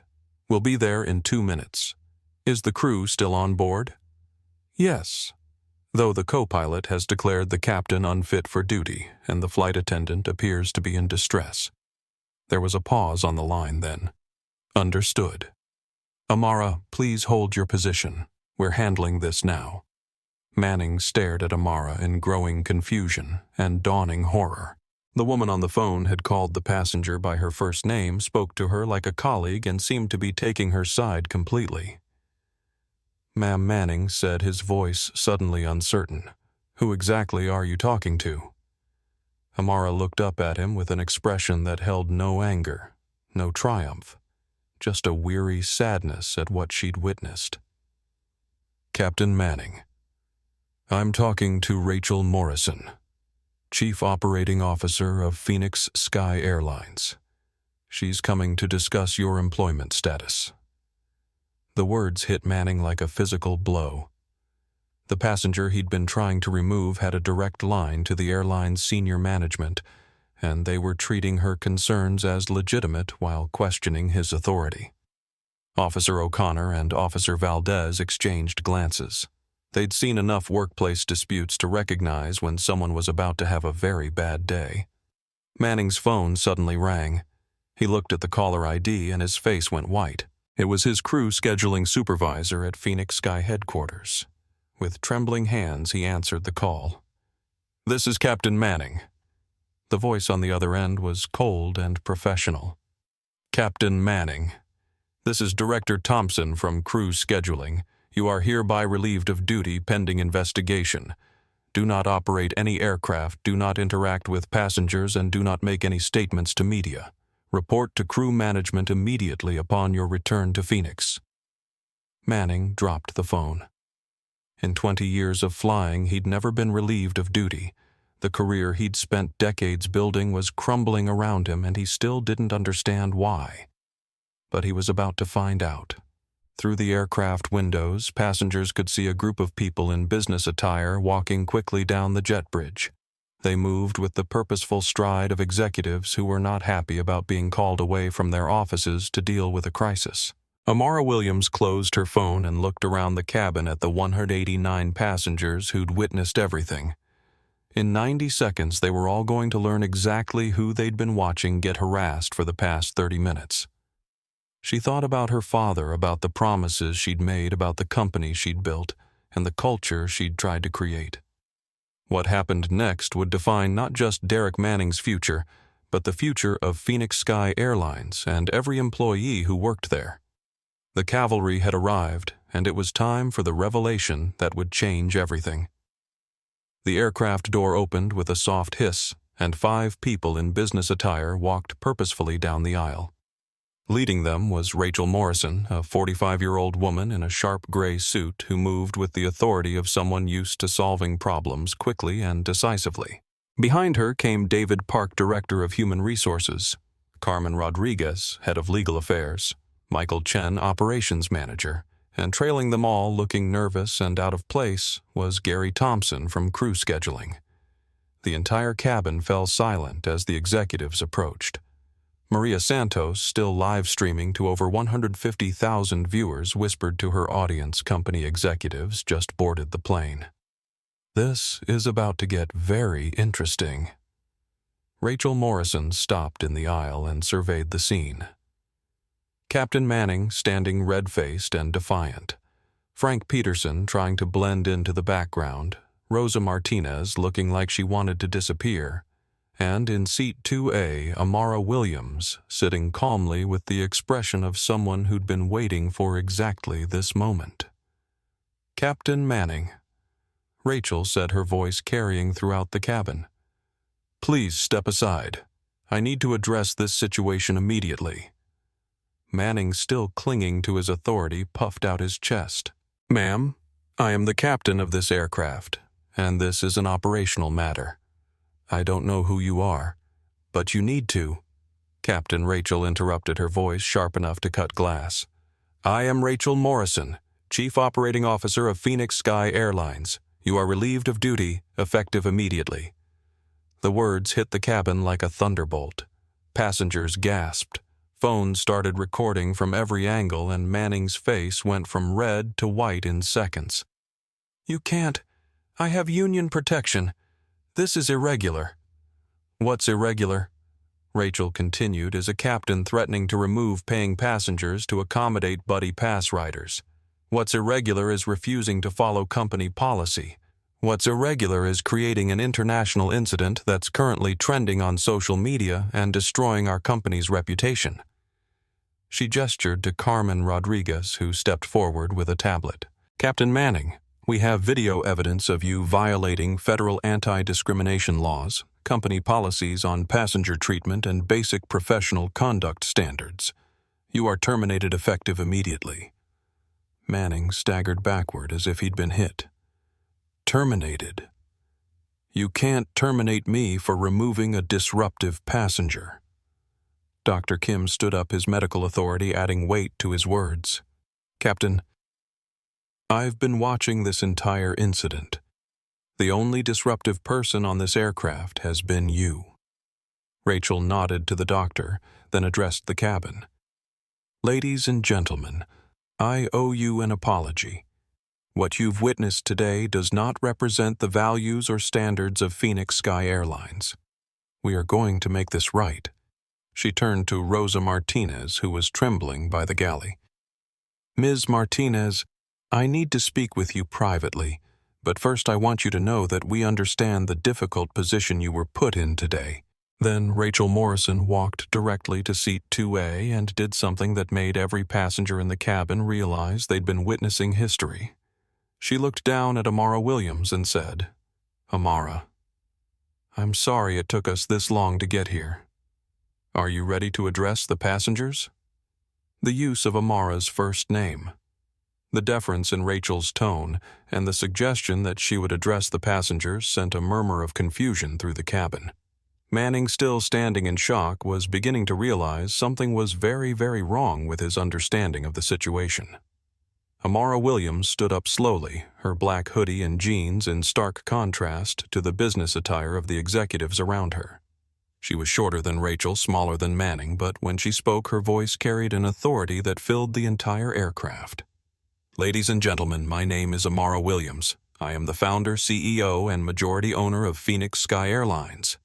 Speaker 1: We'll be there in 2 minutes. Is the crew still on board?" "Yes, though the co-pilot has declared the captain unfit for duty, and the flight attendant appears to be in distress." There was a pause on the line then. "Understood. Amara, please hold your position. We're handling this now." Manning stared at Amara in growing confusion and dawning horror. The woman on the phone had called the passenger by her first name, spoke to her like a colleague, and seemed to be taking her side completely. "Ma'am," Manning said, his voice suddenly uncertain. "Who exactly are you talking to?" Amara looked up at him with an expression that held no anger, no triumph, just a weary sadness at what she'd witnessed. "Captain Manning. I'm talking to Rachel Morrison, Chief Operating Officer of Phoenix Sky Airlines. She's coming to discuss your employment status." The words hit Manning like a physical blow. The passenger he'd been trying to remove had a direct line to the airline's senior management, and they were treating her concerns as legitimate while questioning his authority. Officer O'Connor and Officer Valdez exchanged glances. They'd seen enough workplace disputes to recognize when someone was about to have a very bad day. Manning's phone suddenly rang. He looked at the caller ID and his face went white. It was his crew scheduling supervisor at Phoenix Sky headquarters. With trembling hands, he answered the call. "This is Captain Manning." The voice on the other end was cold and professional. "Captain Manning, this is Director Thompson from Crew Scheduling. You are hereby relieved of duty pending investigation. Do not operate any aircraft, do not interact with passengers, and do not make any statements to media. Report to crew management immediately upon your return to Phoenix." Manning dropped the phone. In 20 years of flying, he'd never been relieved of duty. The career he'd spent decades building was crumbling around him, and he still didn't understand why. But he was about to find out. Through the aircraft windows, passengers could see a group of people in business attire walking quickly down the jet bridge. They moved with the purposeful stride of executives who were not happy about being called away from their offices to deal with a crisis. Amara Williams closed her phone and looked around the cabin at the 189 passengers who'd witnessed everything. In 90 seconds, they were all going to learn exactly who they'd been watching get harassed for the past 30 minutes. She thought about her father, about the promises she'd made, about the company she'd built, and the culture she'd tried to create. What happened next would define not just Derek Manning's future, but the future of Phoenix Sky Airlines and every employee who worked there. The cavalry had arrived, and it was time for the revelation that would change everything. The aircraft door opened with a soft hiss, and 5 people in business attire walked purposefully down the aisle. Leading them was Rachel Morrison, a 45-year-old woman in a sharp gray suit who moved with the authority of someone used to solving problems quickly and decisively. Behind her came David Park, Director of Human Resources, Carmen Rodriguez, Head of Legal Affairs, Michael Chen, Operations Manager, and trailing them all looking nervous and out of place was Gary Thompson from crew scheduling. The entire cabin fell silent as the executives approached. Maria Santos, still live streaming to over 150,000 viewers, whispered to her audience company executives just boarded the plane. "This is about to get very interesting." Rachel Morrison stopped in the aisle and surveyed the scene. Captain Manning standing red-faced and defiant. Frank Peterson trying to blend into the background. Rosa Martinez looking like she wanted to disappear. And in seat 2A, Amara Williams sitting calmly with the expression of someone who'd been waiting for exactly this moment. "Captain Manning," Rachel said, her voice carrying throughout the cabin. "Please step aside. I need to address this situation immediately." Manning, still clinging to his authority, puffed out his chest. "Ma'am, I am the captain of this aircraft, and this is an operational matter. I don't know who you are, but you need to." Captain Rachel interrupted, her voice sharp enough to cut glass. "I am Rachel Morrison, Chief Operating Officer of Phoenix Sky Airlines. You are relieved of duty, effective immediately." The words hit the cabin like a thunderbolt. Passengers gasped. Phones started recording from every angle, and Manning's face went from red to white in seconds. "You can't. I have union protection. This is irregular." "What's irregular?" Rachel continued, as a captain threatening to remove paying passengers to accommodate buddy pass riders. "What's irregular is refusing to follow company policy. What's irregular is creating an international incident that's currently trending on social media and destroying our company's reputation." She gestured to Carmen Rodriguez, who stepped forward with a tablet. "Captain Manning, we have video evidence of you violating federal anti-discrimination laws, company policies on passenger treatment, and basic professional conduct standards. You are terminated effective immediately." Manning staggered backward as if he'd been hit. "Terminated? You can't terminate me for removing a disruptive passenger." Dr. Kim stood up, his medical authority adding weight to his words. "Captain, I've been watching this entire incident. The only disruptive person on this aircraft has been you." Rachel nodded to the doctor, then addressed the cabin. "Ladies and gentlemen, I owe you an apology. What you've witnessed today does not represent the values or standards of Phoenix Sky Airlines. We are going to make this right." She turned to Rosa Martinez, who was trembling by the galley. "Ms. Martinez, I need to speak with you privately, but first I want you to know that we understand the difficult position you were put in today." Then Rachel Morrison walked directly to seat 2A and did something that made every passenger in the cabin realize they'd been witnessing history. She looked down at Amara Williams and said, "Amara, I'm sorry it took us this long to get here. Are you ready to address the passengers?" The use of Amara's first name, the deference in Rachel's tone, and the suggestion that she would address the passengers sent a murmur of confusion through the cabin. Manning, still standing in shock, was beginning to realize something was very, very wrong with his understanding of the situation. Amara Williams stood up slowly, her black hoodie and jeans in stark contrast to the business attire of the executives around her. She was shorter than Rachel, smaller than Manning, but when she spoke, her voice carried an authority that filled the entire aircraft. "Ladies and gentlemen, my name is Amara Williams. I am the founder, CEO, and majority owner of Phoenix Sky Airlines."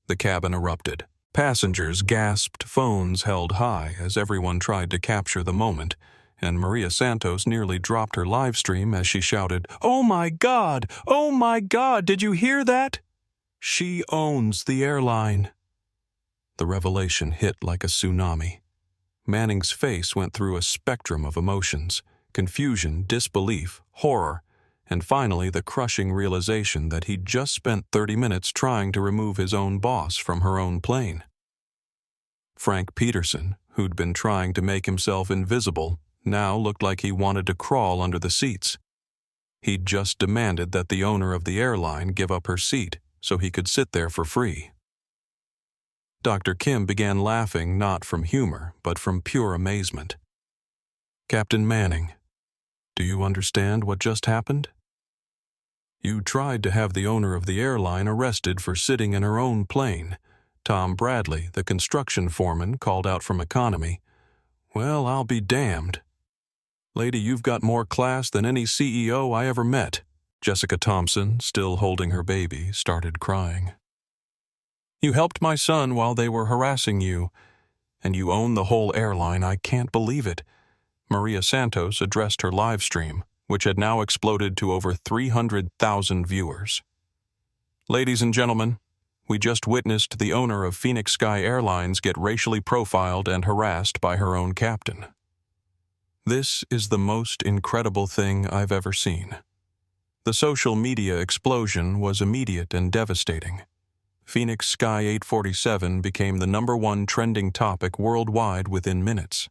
Speaker 1: The cabin erupted. Passengers gasped, phones held high as everyone tried to capture the moment, and Maria Santos nearly dropped her live stream as she shouted, "Oh my God! Oh my God! Did you hear that? She owns the airline." The revelation hit like a tsunami. Manning's face went through a spectrum of emotions: confusion, disbelief, horror, and finally the crushing realization that he'd just spent 30 minutes trying to remove his own boss from her own plane. Frank Peterson, who'd been trying to make himself invisible, now looked like he wanted to crawl under the seats. He'd just demanded that the owner of the airline give up her seat so he could sit there for free. Dr. Kim began laughing, not from humor, but from pure amazement. "Captain Manning, Do you understand what just happened? You tried to have the owner of the airline arrested for sitting in her own plane. Tom Bradley, the construction foreman, called out from economy. Well, I'll be damned. Lady, you've got more class than any CEO I ever met. Jessica Thompson, still holding her baby, started crying. You helped my son while they were harassing you, and you own the whole airline. I can't believe it. Maria Santos addressed her live stream, which had now exploded to over 300,000 viewers. Ladies and gentlemen, we just witnessed the owner of Phoenix Sky Airlines get racially profiled and harassed by her own captain. This is the most incredible thing I've ever seen. The social media explosion was immediate and devastating. Phoenix Sky 847 became the #1 trending topic worldwide within minutes.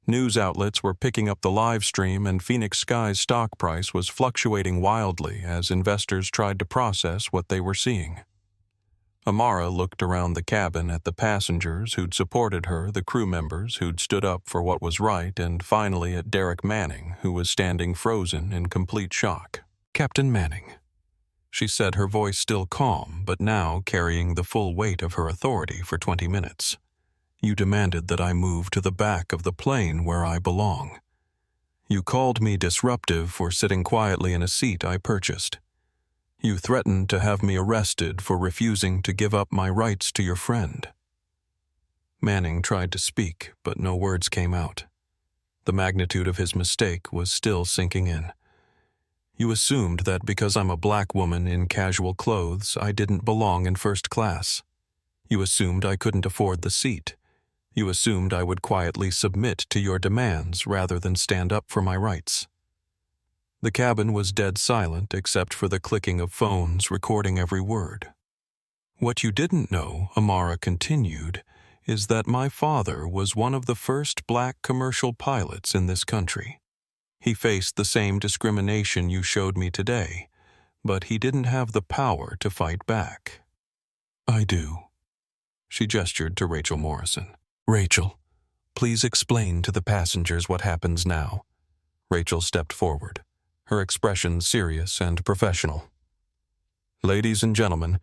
Speaker 1: News outlets were picking up the live stream, and Phoenix Sky's stock price was fluctuating wildly as investors tried to process what they were seeing. Amara looked around the cabin at the passengers who'd supported her, the crew members who'd stood up for what was right, and finally at Derek Manning, who was standing frozen in complete shock. Captain Manning, she said, her voice still calm, but now carrying the full weight of her authority for 20 minutes. You demanded that I move to the back of the plane where I belong. You called me disruptive for sitting quietly in a seat I purchased. You threatened to have me arrested for refusing to give up my rights to your friend. Manning tried to speak, but no words came out. The magnitude of his mistake was still sinking in. You assumed that because I'm a black woman in casual clothes, I didn't belong in first class. You assumed I couldn't afford the seat. You assumed I would quietly submit to your demands rather than stand up for my rights. The cabin was dead silent except for the clicking of phones recording every word. What you didn't know, Amara continued, is that my father was one of the first black commercial pilots in this country. He faced the same discrimination you showed me today, but he didn't have the power to fight back. I do. She gestured to Rachel Morrison. Rachel, please explain to the passengers what happens now. Rachel stepped forward, her expression serious and professional. Ladies and gentlemen,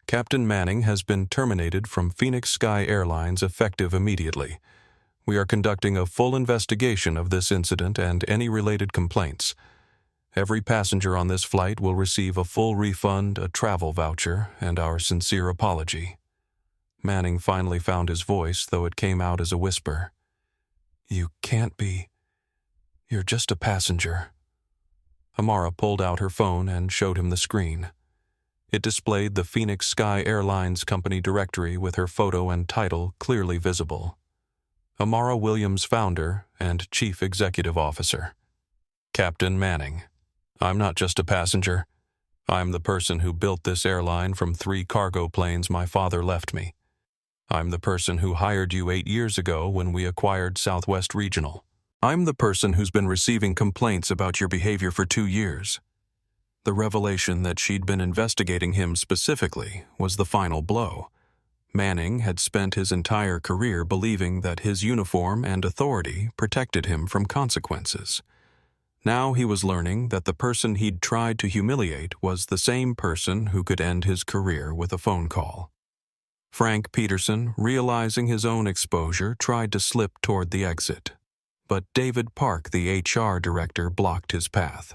Speaker 1: Captain Manning has been terminated from Phoenix Sky Airlines effective immediately. We are conducting a full investigation of this incident and any related complaints. Every passenger on this flight will receive a full refund, a travel voucher, and our sincere apology. Manning finally found his voice, though it came out as a whisper. You can't be. You're just a passenger. Amara pulled out her phone and showed him the screen. It displayed the Phoenix Sky Airlines company directory with her photo and title clearly visible. Amara Williams, founder and chief executive officer. Captain Manning. I'm not just a passenger. I'm the person who built this airline from 3 cargo planes my father left me. I'm the person who hired you 8 years ago when we acquired Southwest Regional. I'm the person who's been receiving complaints about your behavior for 2 years. The revelation that she'd been investigating him specifically was the final blow. Manning had spent his entire career believing that his uniform and authority protected him from consequences. Now he was learning that the person he'd tried to humiliate was the same person who could end his career with a phone call. Frank Peterson, realizing his own exposure, tried to slip toward the exit. But David Park, the HR director, blocked his path.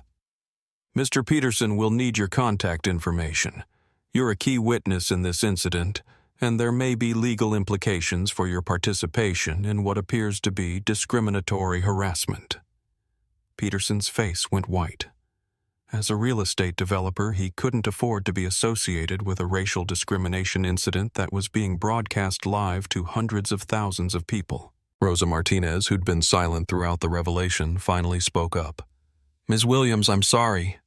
Speaker 1: Mr. Peterson will need your contact information. You're a key witness in this incident, and there may be legal implications for your participation in what appears to be discriminatory harassment. Peterson's face went white. As a real estate developer, he couldn't afford to be associated with a racial discrimination incident that was being broadcast live to hundreds of thousands of people. Rosa Martinez, who'd been silent throughout the revelation, finally spoke up. Ms. Williams, I'm sorry.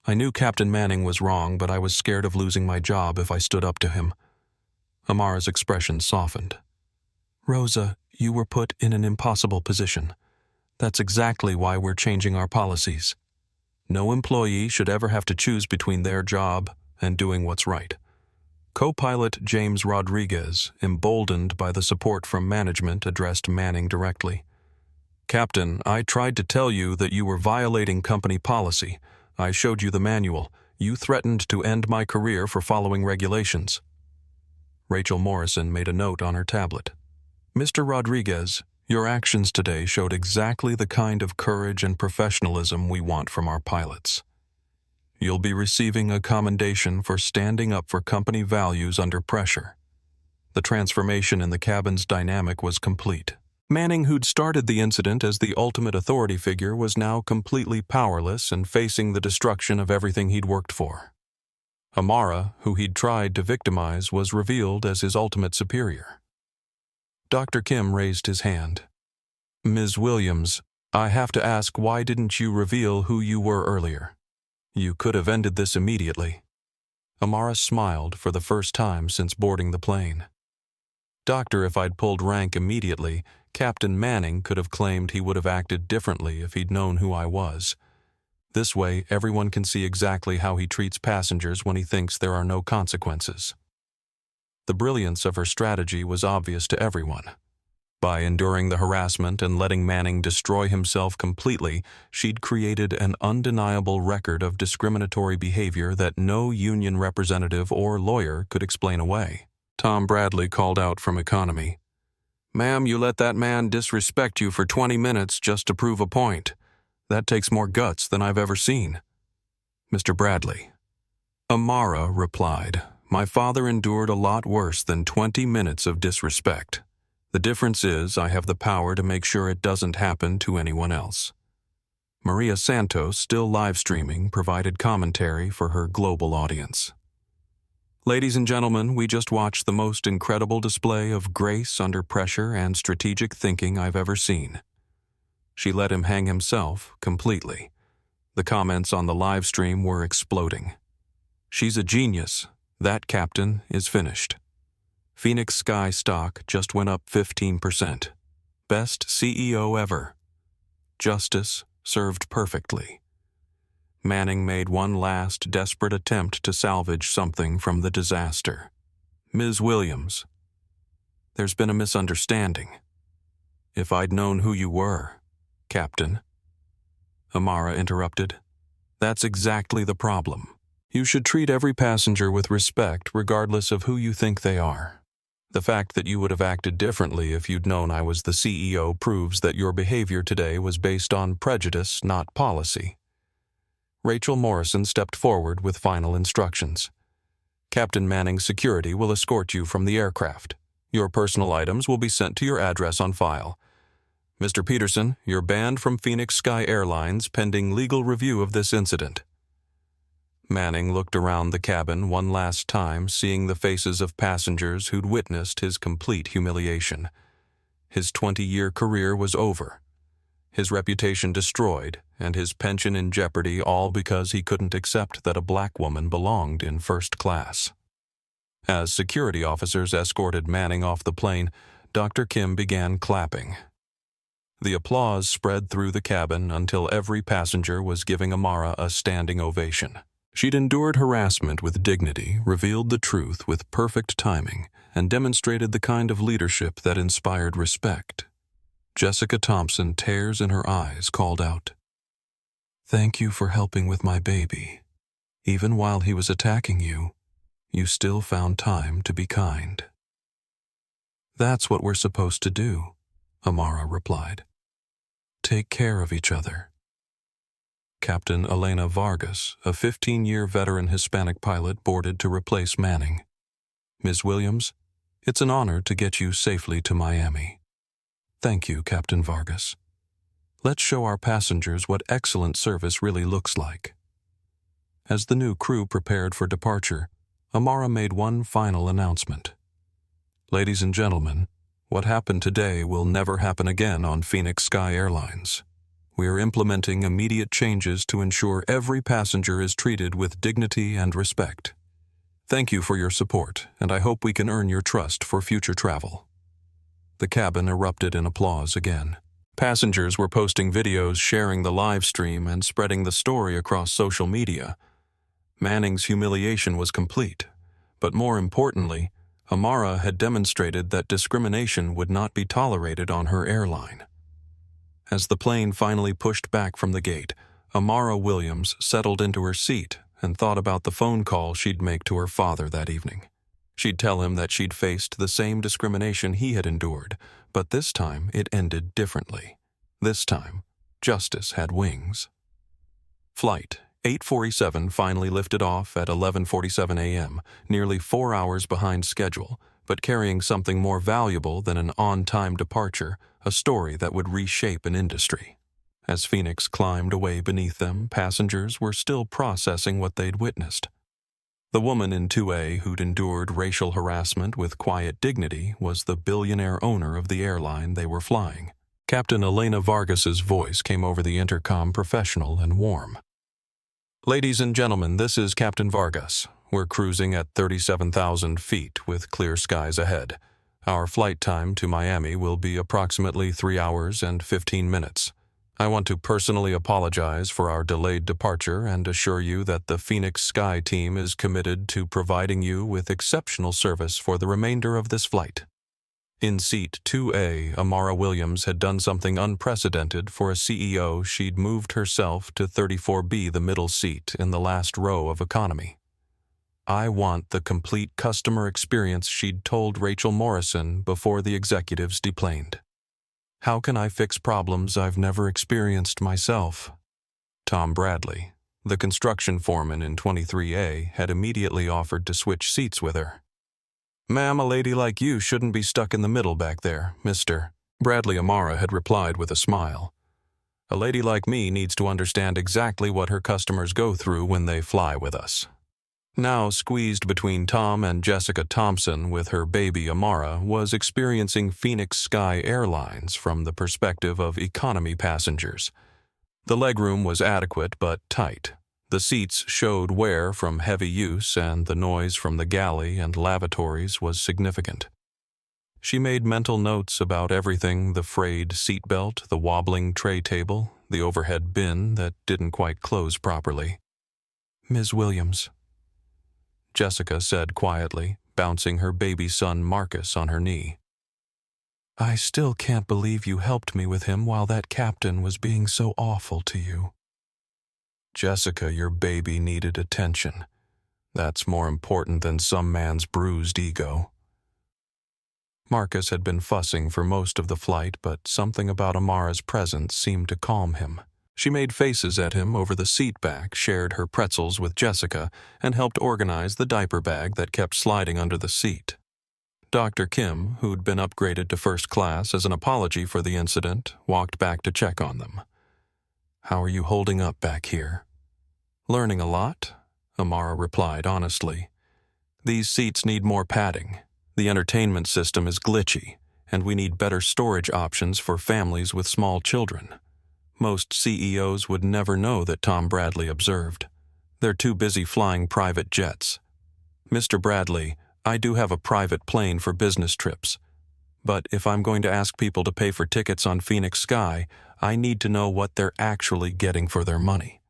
Speaker 1: I knew Captain Manning was wrong, but I was scared of losing my job if I stood up to him. Amara's expression softened. Rosa, you were put in an impossible position. That's exactly why we're changing our policies. No employee should ever have to choose between their job and doing what's right. Co-pilot James Rodriguez, emboldened by the support from management, addressed Manning directly. Captain, I tried to tell you that you were violating company policy. I showed you the manual. You threatened to end my career for following regulations. Rachel Morrison made a note on her tablet. Mr. Rodriguez, your actions today showed exactly the kind of courage and professionalism we want from our pilots. You'll be receiving a commendation for standing up for company values under pressure. The transformation in the cabin's dynamic was complete. Manning, who'd started the incident as the ultimate authority figure, was now completely powerless and facing the destruction of everything he'd worked for. Amara, who he'd tried to victimize, was revealed as his ultimate superior. Dr. Kim raised his hand. Ms. Williams, I have to ask, why didn't you reveal who you were earlier? You could have ended this immediately. Amara smiled for the first time since boarding the plane. Doctor, if I'd pulled rank immediately, Captain Manning could have claimed he would have acted differently if he'd known who I was. This way, everyone can see exactly how he treats passengers when he thinks there are no consequences. The brilliance of her strategy was obvious to everyone. By enduring the harassment and letting Manning destroy himself completely, she'd created an undeniable record of discriminatory behavior that no union representative or lawyer could explain away. Tom Bradley called out from economy. Ma'am, you let that man disrespect you for 20 minutes just to prove a point. That takes more guts than I've ever seen. Mr. Bradley. Amara replied, My father endured a lot worse than 20 minutes of disrespect. The difference is I have the power to make sure it doesn't happen to anyone else. Maria Santos, still live streaming, provided commentary for her global audience. Ladies and gentlemen, we just watched the most incredible display of grace under pressure and strategic thinking I've ever seen. She let him hang himself completely. The comments on the live stream were exploding. She's a genius. That captain is finished. Phoenix Sky stock just went up 15%. Best CEO ever. Justice served perfectly. Manning made one last desperate attempt to salvage something from the disaster. Ms. Williams, there's been a misunderstanding. If I'd known who you were, Captain. Amara interrupted. That's exactly the problem. You should treat every passenger with respect regardless of who you think they are. The fact that you would have acted differently if you'd known I was the CEO proves that your behavior today was based on prejudice, not policy. Rachel Morrison stepped forward with final instructions. Captain Manning's security will escort you from the aircraft. Your personal items will be sent to your address on file. Mr. Peterson, you're banned from Phoenix Sky Airlines pending legal review of this incident. Manning looked around the cabin one last time, seeing the faces of passengers who'd witnessed his complete humiliation. His 20-year career was over. His reputation destroyed, and his pension in jeopardy, all because he couldn't accept that a black woman belonged in first class. As security officers escorted Manning off the plane, Dr. Kim began clapping. The applause spread through the cabin until every passenger was giving Amara a standing ovation. She'd endured harassment with dignity, revealed the truth with perfect timing, and demonstrated the kind of leadership that inspired respect. Jessica Thompson, tears in her eyes, called out, Thank you for helping with my baby. Even while he was attacking you, you still found time to be kind. That's what we're supposed to do, Amara replied. Take care of each other. Captain Elena Vargas, a 15-year veteran Hispanic pilot, boarded to replace Manning. Ms. Williams, it's an honor to get you safely to Miami. Thank you, Captain Vargas. Let's show our passengers what excellent service really looks like. As the new crew prepared for departure, Amara made one final announcement. Ladies and gentlemen, what happened today will never happen again on Phoenix Sky Airlines. We are implementing immediate changes to ensure every passenger is treated with dignity and respect. Thank you for your support, and I hope we can earn your trust for future travel. The cabin erupted in applause again. Passengers were posting videos, sharing the live stream, and spreading the story across social media. Manning's humiliation was complete, but more importantly, Amara had demonstrated that discrimination would not be tolerated on her airline. As the plane finally pushed back from the gate, Amara Williams settled into her seat and thought about the phone call she'd make to her father that evening. She'd tell him that she'd faced the same discrimination he had endured, but this time it ended differently. This time, justice had wings. Flight 847 finally lifted off at 11:47 a.m., nearly 4 hours behind schedule, but carrying something more valuable than an on-time departure, a story that would reshape an industry. As Phoenix climbed away beneath them, passengers were still processing what they'd witnessed. The woman in 2A who'd endured racial harassment with quiet dignity was the billionaire owner of the airline they were flying. Captain Elena Vargas's voice came over the intercom, professional and warm. "Ladies and gentlemen, this is Captain Vargas. We're cruising at 37,000 feet with clear skies ahead. Our flight time to Miami will be approximately 3 hours and 15 minutes. I want to personally apologize for our delayed departure and assure you that the Phoenix Sky team is committed to providing you with exceptional service for the remainder of this flight." In seat 2A, Amara Williams had done something unprecedented for a CEO. She'd moved herself to 34B, the middle seat in the last row of economy. "I want the complete customer experience," she'd told Rachel Morrison before the executives deplaned. "How can I fix problems I've never experienced myself?" Tom Bradley, the construction foreman in 23A, had immediately offered to switch seats with her. "Ma'am, a lady like you shouldn't be stuck in the middle back there, Mr. Bradley." Amara had replied with a smile. "A lady like me needs to understand exactly what her customers go through when they fly with us." Now squeezed between Tom and Jessica Thompson with her baby, Amara was experiencing Phoenix Sky Airlines from the perspective of economy passengers. The legroom was adequate but tight. The seats showed wear from heavy use, and the noise from the galley and lavatories was significant. She made mental notes about everything: the frayed seatbelt, the wobbling tray table, the overhead bin that didn't quite close properly. "Ms. Williams," Jessica said quietly, bouncing her baby son Marcus on her knee. "I still can't believe you helped me with him while that captain was being so awful to you." "Jessica, your baby needed attention. That's more important than some man's bruised ego." Marcus had been fussing for most of the flight, but something about Amara's presence seemed to calm him. She made faces at him over the seat back, shared her pretzels with Jessica, and helped organize the diaper bag that kept sliding under the seat. Dr. Kim, who'd been upgraded to first class as an apology for the incident, walked back to check on them. "How are you holding up back here?" "Learning a lot," Amara replied honestly. "These seats need more padding. The entertainment system is glitchy, and we need better storage options for families with small children." Most CEOs would never know that, Tom Bradley observed. "They're too busy flying private jets." "Mr. Bradley, I do have a private plane for business trips. But if I'm going to ask people to pay for tickets on Phoenix Sky, I need to know what they're actually getting for their money."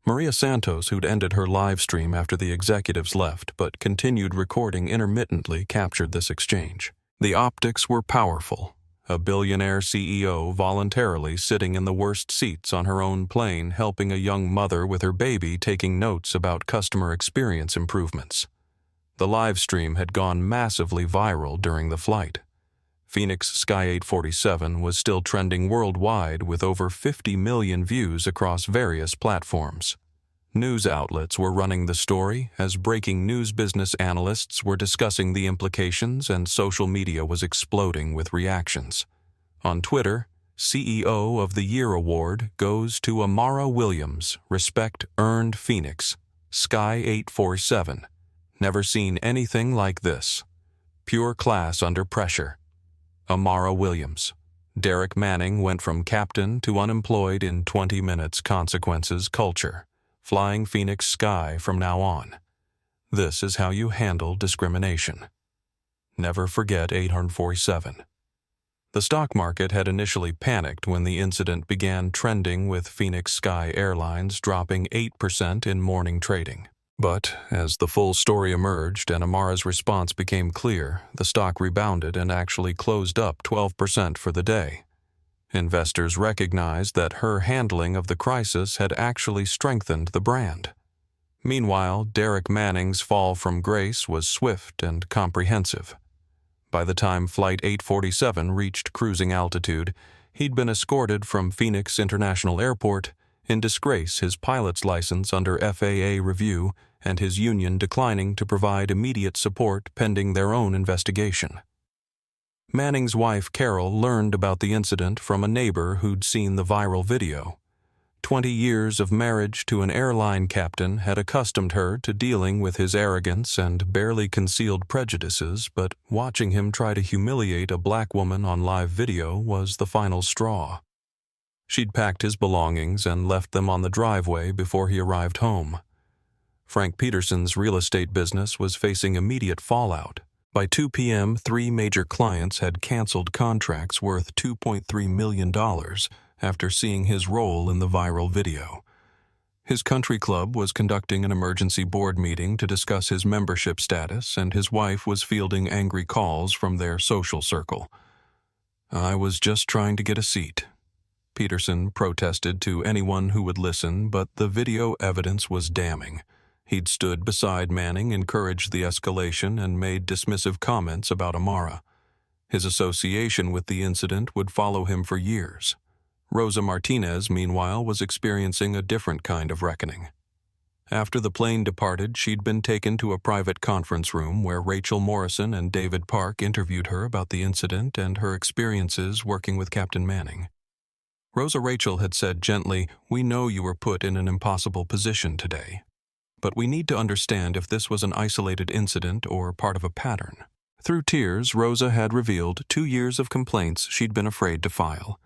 Speaker 1: Maria Santos, who'd ended her live stream after the executives left but continued recording intermittently, captured this exchange. The optics were powerful. A billionaire CEO voluntarily sitting in the worst seats on her own plane, helping a young mother with her baby, taking notes about customer experience improvements. The live stream had gone massively viral during the flight. Phoenix Sky 847 was still trending worldwide with over 50 million views across various platforms. News outlets were running the story as breaking news business analysts were discussing the implications, and social media was exploding with reactions. On Twitter, CEO of the Year award goes to Amara Williams, respect earned, Phoenix Sky 847. Never seen anything like this. Pure class under pressure. Amara Williams. Derek Manning went from captain to unemployed in 20 minutes. Consequences culture. Flying Phoenix Sky from now on. This is how you handle discrimination. Never forget 847. The stock market had initially panicked when the incident began trending, with Phoenix Sky Airlines dropping 8% in morning trading. But as the full story emerged and Amara's response became clear, the stock rebounded and actually closed up 12% for the day. Investors recognized that her handling of the crisis had actually strengthened the brand. Meanwhile, Derek Manning's fall from grace was swift and comprehensive. By the time Flight 847 reached cruising altitude, he'd been escorted from Phoenix International Airport, in disgrace his pilot's license under FAA review and his union declining to provide immediate support pending their own investigation. Manning's wife Carol learned about the incident from a neighbor who'd seen the viral video. 20 years of marriage to an airline captain had accustomed her to dealing with his arrogance and barely concealed prejudices, but watching him try to humiliate a black woman on live video was the final straw. She'd packed his belongings and left them on the driveway before he arrived home. Frank Peterson's real estate business was facing immediate fallout. By 2 p.m., 3 major clients had canceled contracts worth $2.3 million after seeing his role in the viral video. His country club was conducting an emergency board meeting to discuss his membership status, and his wife was fielding angry calls from their social circle. "I was just trying to get a seat," Peterson protested to anyone who would listen, but the video evidence was damning. He'd stood beside Manning, encouraged the escalation, and made dismissive comments about Amara. His association with the incident would follow him for years. Rosa Martinez, meanwhile, was experiencing a different kind of reckoning. After the plane departed, she'd been taken to a private conference room where Rachel Morrison and David Park interviewed her about the incident and her experiences working with Captain Manning. Rachel had said gently, "We know you were put in an impossible position today, but we need to understand if this was an isolated incident or part of a pattern." Through tears, Rosa had revealed 2 years of complaints she'd been afraid to file.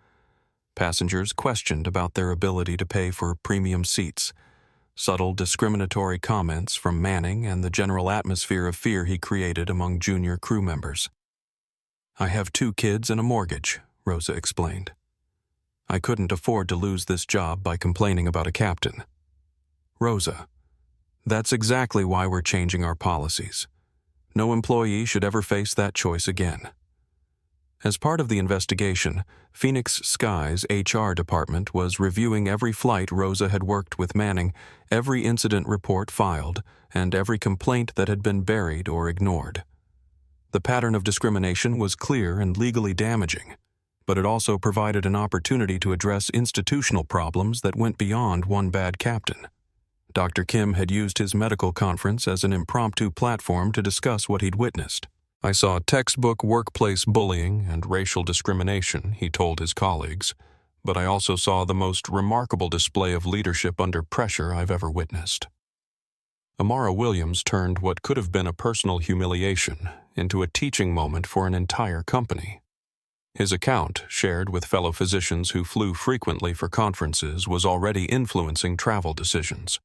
Speaker 1: Passengers questioned about their ability to pay for premium seats, subtle discriminatory comments from Manning, and the general atmosphere of fear he created among junior crew members. "I have 2 kids and a mortgage," Rosa explained. "I couldn't afford to lose this job by complaining about a captain." "Rosa, that's exactly why we're changing our policies. No employee should ever face that choice again." As part of the investigation, Phoenix Sky's HR department was reviewing every flight Rosa had worked with Manning, every incident report filed, and every complaint that had been buried or ignored. The pattern of discrimination was clear and legally damaging, but it also provided an opportunity to address institutional problems that went beyond one bad captain. Dr. Kim had used his medical conference as an impromptu platform to discuss what he'd witnessed. "I saw textbook workplace bullying and racial discrimination," he told his colleagues, "but I also saw the most remarkable display of leadership under pressure I've ever witnessed." Amara Williams turned what could have been a personal humiliation into a teaching moment for an entire company. His account, shared with fellow physicians who flew frequently for conferences, was already influencing travel decisions.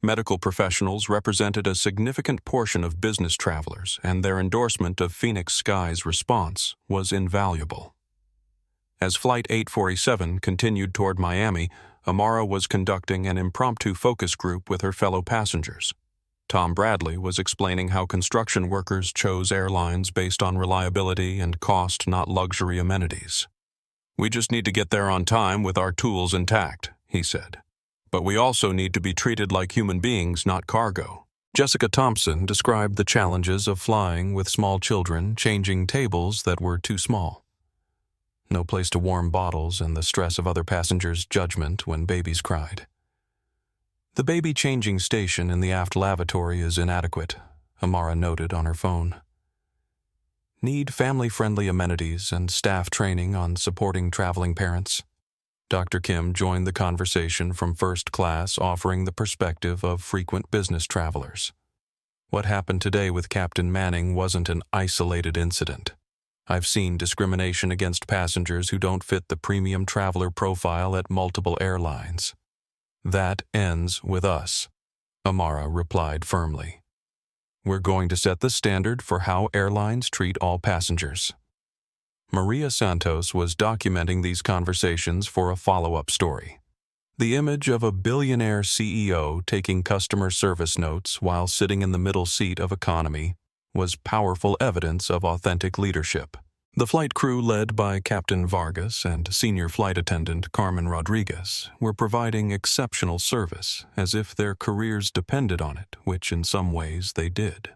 Speaker 1: Medical professionals represented a significant portion of business travelers, and their endorsement of Phoenix Sky's response was invaluable. As Flight 847 continued toward Miami, Amara was conducting an impromptu focus group with her fellow passengers. Tom Bradley was explaining how construction workers chose airlines based on reliability and cost, not luxury amenities. "We just need to get there on time with our tools intact," he said. "But we also need to be treated like human beings, not cargo." Jessica Thompson described the challenges of flying with small children, changing tables that were too small. No place to warm bottles, and the stress of other passengers' judgment when babies cried. "The baby changing station in the aft lavatory is inadequate," Amara noted on her phone. "Need family-friendly amenities and staff training on supporting traveling parents." Dr. Kim joined the conversation from first class, offering the perspective of frequent business travelers. "What happened today with Captain Manning wasn't an isolated incident. I've seen discrimination against passengers who don't fit the premium traveler profile at multiple airlines. That ends with us," Amara replied firmly. "We're going to set the standard for how airlines treat all passengers." Maria Santos was documenting these conversations for a follow-up story. The image of a billionaire CEO taking customer service notes while sitting in the middle seat of economy was powerful evidence of authentic leadership. The flight crew, led by Captain Vargas and senior flight attendant Carmen Rodriguez, were providing exceptional service, as if their careers depended on it, which in some ways they did.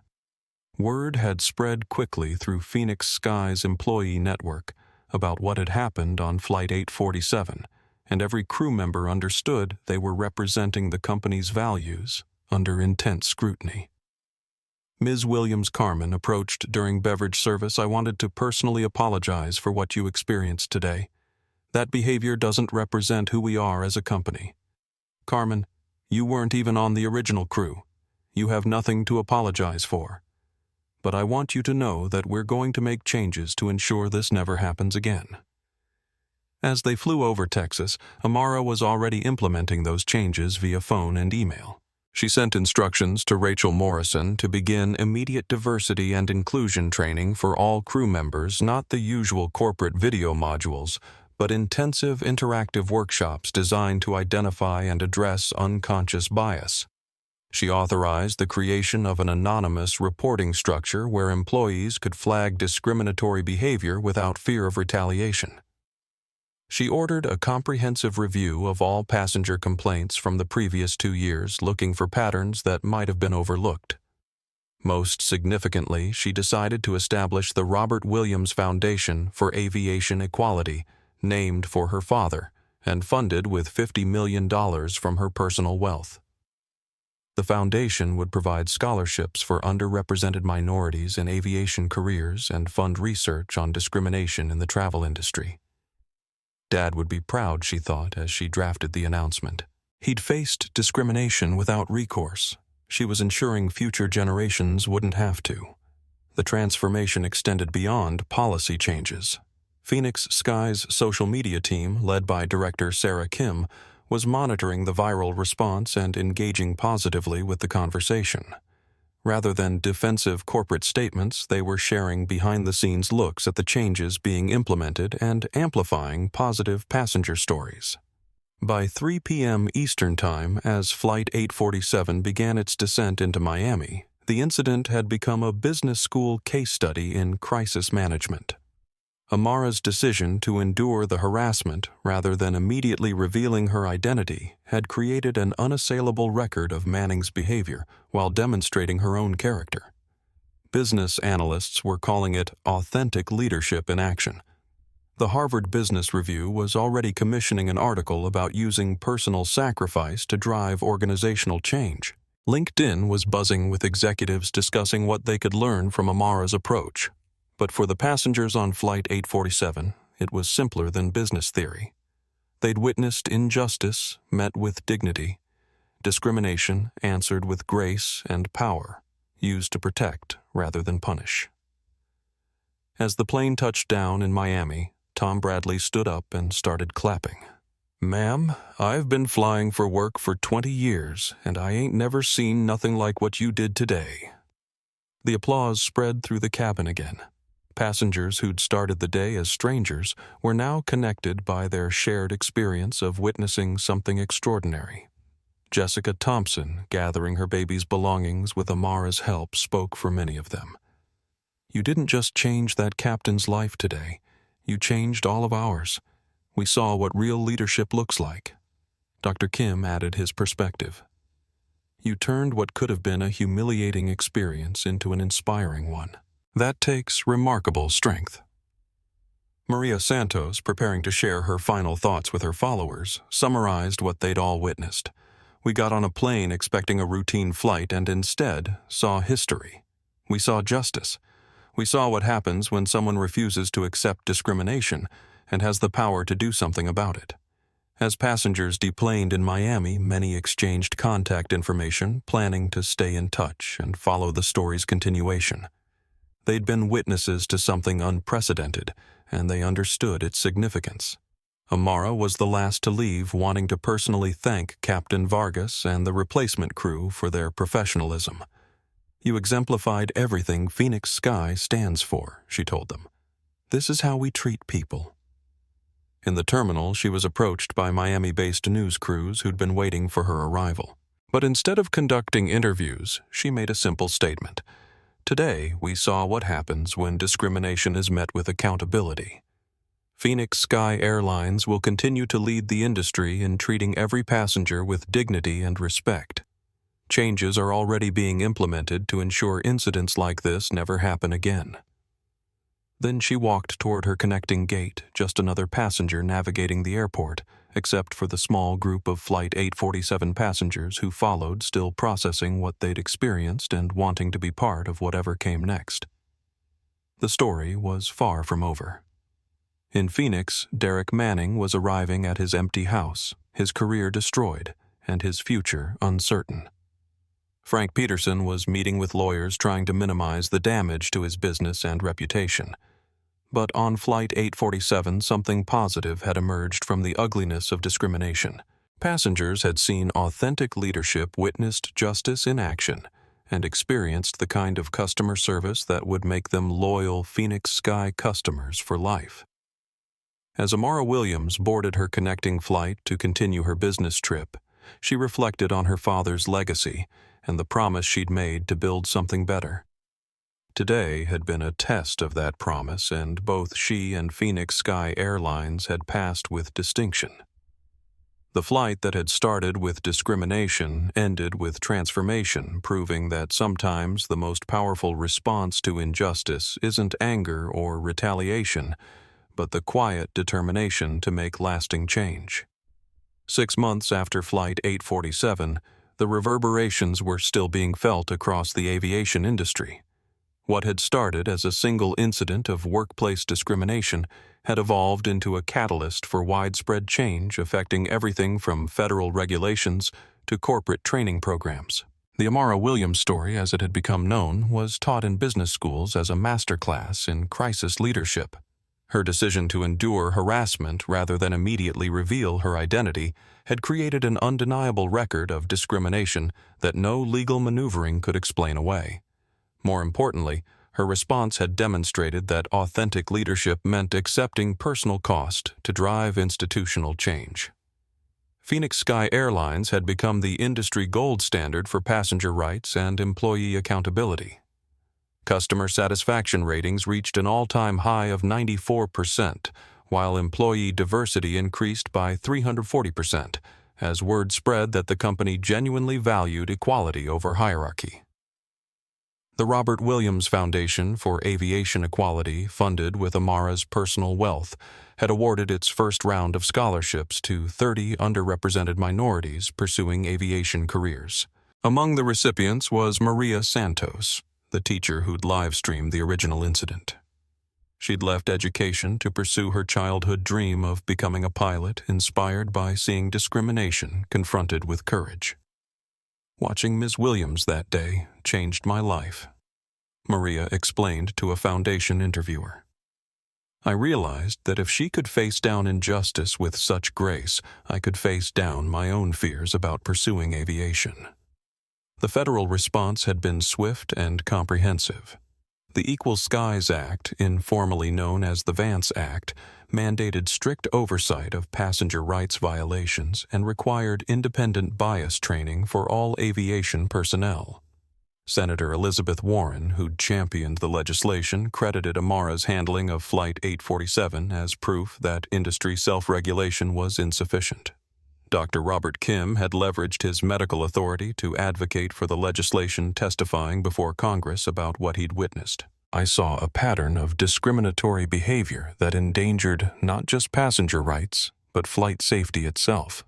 Speaker 1: Word had spread quickly through Phoenix Sky's employee network about what had happened on Flight 847, and every crew member understood they were representing the company's values under intense scrutiny. Ms. Williams Carmen approached during beverage service. "I wanted to personally apologize for what you experienced today. That behavior doesn't represent who we are as a company. Carmen, you weren't even on the original crew. You have nothing to apologize for. But I want you to know that we're going to make changes to ensure this never happens again." As they flew over Texas, Amara was already implementing those changes via phone and email. She sent instructions to Rachel Morrison to begin immediate diversity and inclusion training for all crew members, not the usual corporate video modules, but intensive interactive workshops designed to identify and address unconscious bias. She authorized the creation of an anonymous reporting structure where employees could flag discriminatory behavior without fear of retaliation. She ordered a comprehensive review of all passenger complaints from the previous 2 years, looking for patterns that might have been overlooked. Most significantly, she decided to establish the Robert Williams Foundation for Aviation Equality, named for her father, and funded with $50 million from her personal wealth. The foundation would provide scholarships for underrepresented minorities in aviation careers and fund research on discrimination in the travel industry. Dad would be proud, she thought, as she drafted the announcement. He'd faced discrimination without recourse. She was ensuring future generations wouldn't have to. The transformation extended beyond policy changes. Phoenix Sky's social media team, led by director Sarah Kim, was monitoring the viral response and engaging positively with the conversation. Rather than defensive corporate statements, they were sharing behind-the-scenes looks at the changes being implemented and amplifying positive passenger stories. By 3 p.m. Eastern Time, as Flight 847 began its descent into Miami, the incident had become a business school case study in crisis management. Amara's decision to endure the harassment rather than immediately revealing her identity had created an unassailable record of Manning's behavior while demonstrating her own character. Business analysts were calling it authentic leadership in action. The Harvard Business Review was already commissioning an article about using personal sacrifice to drive organizational change. LinkedIn was buzzing with executives discussing what they could learn from Amara's approach. But for the passengers on Flight 847, it was simpler than business theory. They'd witnessed injustice met with dignity, discrimination answered with grace and power, used to protect rather than punish. As the plane touched down in Miami, Tom Bradley stood up and started clapping. "Ma'am, I've been flying for work for 20 years, and I ain't never seen nothing like what you did today." The applause spread through the cabin again. Passengers who'd started the day as strangers were now connected by their shared experience of witnessing something extraordinary. Jessica Thompson, gathering her baby's belongings with Amara's help, spoke for many of them. "You didn't just change that captain's life today. You changed all of ours. We saw what real leadership looks like." Dr. Kim added his perspective. "You turned what could have been a humiliating experience into an inspiring one. That takes remarkable strength." Maria Santos, preparing to share her final thoughts with her followers, summarized what they'd all witnessed. "We got on a plane expecting a routine flight and instead saw history. We saw justice. We saw what happens when someone refuses to accept discrimination and has the power to do something about it. As passengers deplaned in Miami, many exchanged contact information, planning to stay in touch and follow the story's continuation. They'd been witnesses to something unprecedented, and they understood its significance. Amara was the last to leave, wanting to personally thank Captain Vargas and the replacement crew for their professionalism. "You exemplified everything Phoenix Sky stands for," she told them. "This is how we treat people." In the terminal, she was approached by Miami-based news crews who'd been waiting for her arrival. But instead of conducting interviews, she made a simple statement. Today, we saw what happens when discrimination is met with accountability. Phoenix Sky Airlines will continue to lead the industry in treating every passenger with dignity and respect. Changes are already being implemented to ensure incidents like this never happen again. Then she walked toward her connecting gate, just another passenger navigating the airport, except for the small group of Flight 847 passengers who followed, still processing what they'd experienced and wanting to be part of whatever came next. The story was far from over. In Phoenix, Derek Manning was arriving at his empty house, his career destroyed, and his future uncertain. Frank Peterson was meeting with lawyers trying to minimize the damage to his business and reputation. But on Flight 847, something positive had emerged from the ugliness of discrimination. Passengers had seen authentic leadership, witnessed justice in action, and experienced the kind of customer service that would make them loyal Phoenix Sky customers for life. As Amara Williams boarded her connecting flight to continue her business trip, she reflected on her father's legacy and the promise she'd made to build something better. Today had been a test of that promise, and both she and Phoenix Sky Airlines had passed with distinction. The flight that had started with discrimination ended with transformation, proving that sometimes the most powerful response to injustice isn't anger or retaliation, but the quiet determination to make lasting change. 6 months after Flight 847, the reverberations were still being felt across the aviation industry. What had started as a single incident of workplace discrimination had evolved into a catalyst for widespread change affecting everything from federal regulations to corporate training programs. The Amara Williams story, as it had become known, was taught in business schools as a masterclass in crisis leadership. Her decision to endure harassment rather than immediately reveal her identity had created an undeniable record of discrimination that no legal maneuvering could explain away. More importantly, her response had demonstrated that authentic leadership meant accepting personal cost to drive institutional change. Phoenix Sky Airlines had become the industry gold standard for passenger rights and employee accountability. Customer satisfaction ratings reached an all-time high of 94%, while employee diversity increased by 340%, as word spread that the company genuinely valued equality over hierarchy. The Robert Williams Foundation for Aviation Equality, funded with Amara's personal wealth, had awarded its first round of scholarships to 30 underrepresented minorities pursuing aviation careers. Among the recipients was Maria Santos, the teacher who'd live-streamed the original incident. She'd left education to pursue her childhood dream of becoming a pilot, inspired by seeing discrimination confronted with courage. Watching Ms. Williams that day changed my life, Maria explained to a foundation interviewer. I realized that if she could face down injustice with such grace, I could face down my own fears about pursuing aviation. The federal response had been swift and comprehensive. The Equal Skies Act, informally known as the Vance Act, mandated strict oversight of passenger rights violations and required independent bias training for all aviation personnel. Senator Elizabeth Warren, who'd championed the legislation, credited Amara's handling of Flight 847 as proof that industry self-regulation was insufficient. Dr. Robert Kim had leveraged his medical authority to advocate for the legislation, testifying before Congress about what he'd witnessed. I saw a pattern of discriminatory behavior that endangered not just passenger rights, but flight safety itself.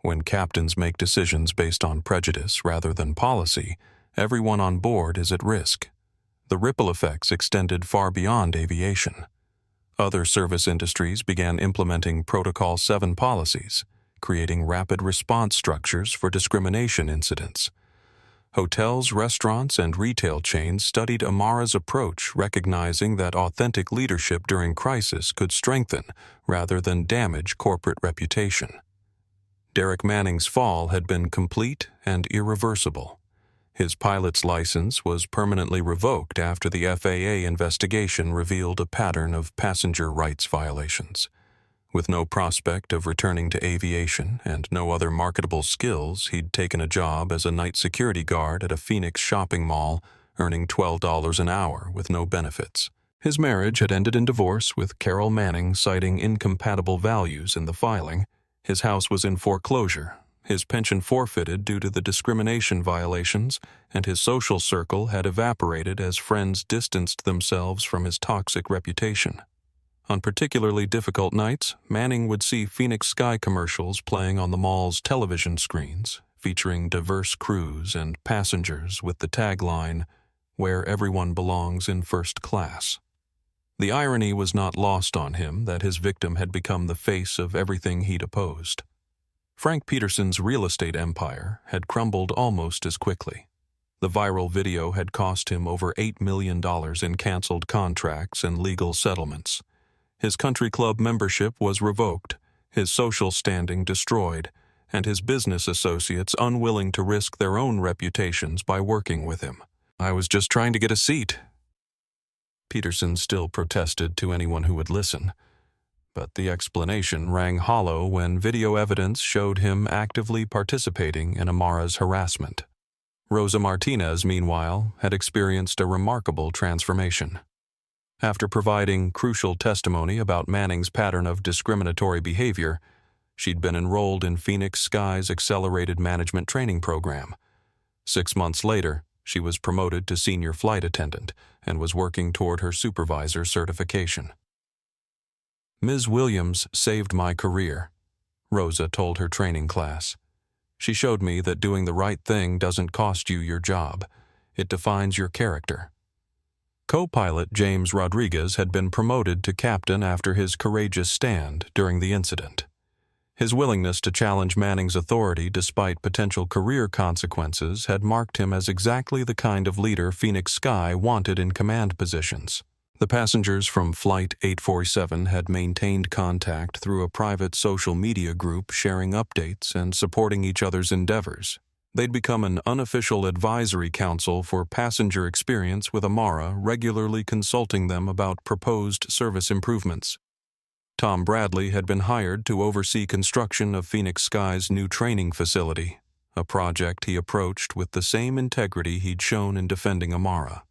Speaker 1: When captains make decisions based on prejudice rather than policy, everyone on board is at risk. The ripple effects extended far beyond aviation. Other service industries began implementing Protocol 7 policies, creating rapid response structures for discrimination incidents. Hotels, restaurants, and retail chains studied Amara's approach, recognizing that authentic leadership during crisis could strengthen rather than damage corporate reputation. Derek Manning's fall had been complete and irreversible. His pilot's license was permanently revoked after the FAA investigation revealed a pattern of passenger rights violations. With no prospect of returning to aviation and no other marketable skills, he'd taken a job as a night security guard at a Phoenix shopping mall, earning $12 an hour with no benefits. His marriage had ended in divorce, with Carol Manning citing incompatible values in the filing. His house was in foreclosure, his pension forfeited due to the discrimination violations, and his social circle had evaporated as friends distanced themselves from his toxic reputation. On particularly difficult nights, Manning would see Phoenix Sky commercials playing on the mall's television screens, featuring diverse crews and passengers with the tagline, "Where everyone belongs in first class." The irony was not lost on him that his victim had become the face of everything he'd opposed. Frank Peterson's real estate empire had crumbled almost as quickly. The viral video had cost him over $8 million in canceled contracts and legal settlements. His country club membership was revoked, his social standing destroyed, and his business associates unwilling to risk their own reputations by working with him. "I was just trying to get a seat." Peterson still protested to anyone who would listen, but the explanation rang hollow when video evidence showed him actively participating in Amara's harassment. Rosa Martinez, meanwhile, had experienced a remarkable transformation. After providing crucial testimony about Manning's pattern of discriminatory behavior, she'd been enrolled in Phoenix Sky's accelerated management training program. 6 months later, she was promoted to senior flight attendant and was working toward her supervisor certification. "Ms. Williams saved my career," Rosa told her training class. "She showed me that doing the right thing doesn't cost you your job. It defines your character." Co-pilot James Rodriguez had been promoted to captain after his courageous stand during the incident. His willingness to challenge Manning's authority despite potential career consequences had marked him as exactly the kind of leader Phoenix Sky wanted in command positions. The passengers from Flight 847 had maintained contact through a private social media group, sharing updates and supporting each other's endeavors. They'd become an unofficial advisory council for passenger experience, with Amara regularly consulting them about proposed service improvements. Tom Bradley had been hired to oversee construction of Phoenix Sky's new training facility, a project he approached with the same integrity he'd shown in defending Amara.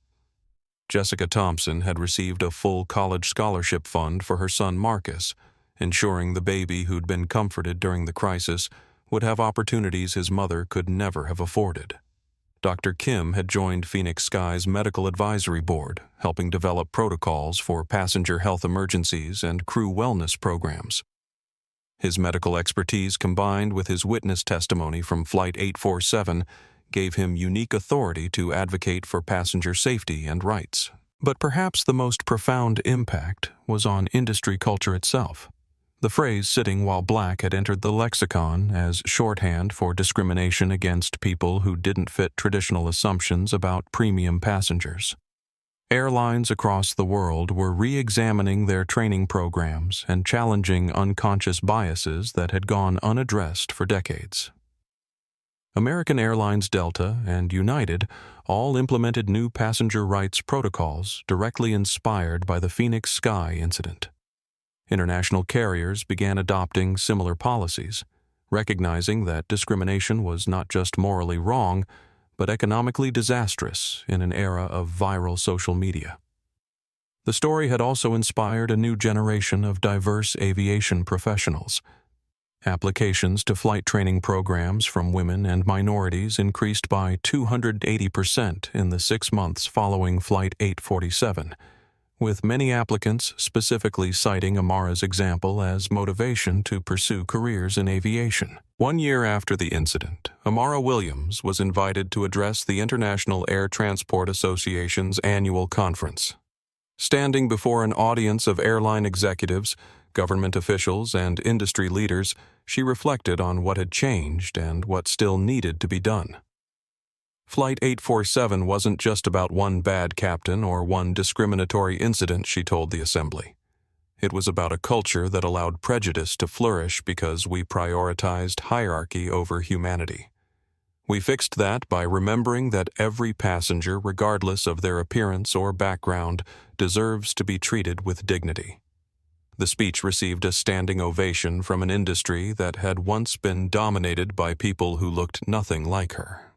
Speaker 1: Jessica Thompson had received a full college scholarship fund for her son Marcus, ensuring the baby who'd been comforted during the crisis would have opportunities his mother could never have afforded. Dr. Kim had joined Phoenix Sky's medical advisory board, helping develop protocols for passenger health emergencies and crew wellness programs. His medical expertise, combined with his witness testimony from Flight 847, gave him unique authority to advocate for passenger safety and rights. But perhaps the most profound impact was on industry culture itself. The phrase "sitting while black" had entered the lexicon as shorthand for discrimination against people who didn't fit traditional assumptions about premium passengers. Airlines across the world were re-examining their training programs and challenging unconscious biases that had gone unaddressed for decades. American Airlines, Delta, and United all implemented new passenger rights protocols directly inspired by the Phoenix Sky incident. International carriers began adopting similar policies, recognizing that discrimination was not just morally wrong, but economically disastrous in an era of viral social media. The story had also inspired a new generation of diverse aviation professionals. Applications to flight training programs from women and minorities increased by 280% in the 6 months following Flight 847, with many applicants specifically citing Amara's example as motivation to pursue careers in aviation. 1 year after the incident, Amara Williams was invited to address the International Air Transport Association's annual conference. Standing before an audience of airline executives, government officials, and industry leaders, she reflected on what had changed and what still needed to be done. Flight 847 wasn't just about one bad captain or one discriminatory incident, she told the assembly. It was about a culture that allowed prejudice to flourish because we prioritized hierarchy over humanity. We fixed that by remembering that every passenger, regardless of their appearance or background, deserves to be treated with dignity. The speech received a standing ovation from an industry that had once been dominated by people who looked nothing like her.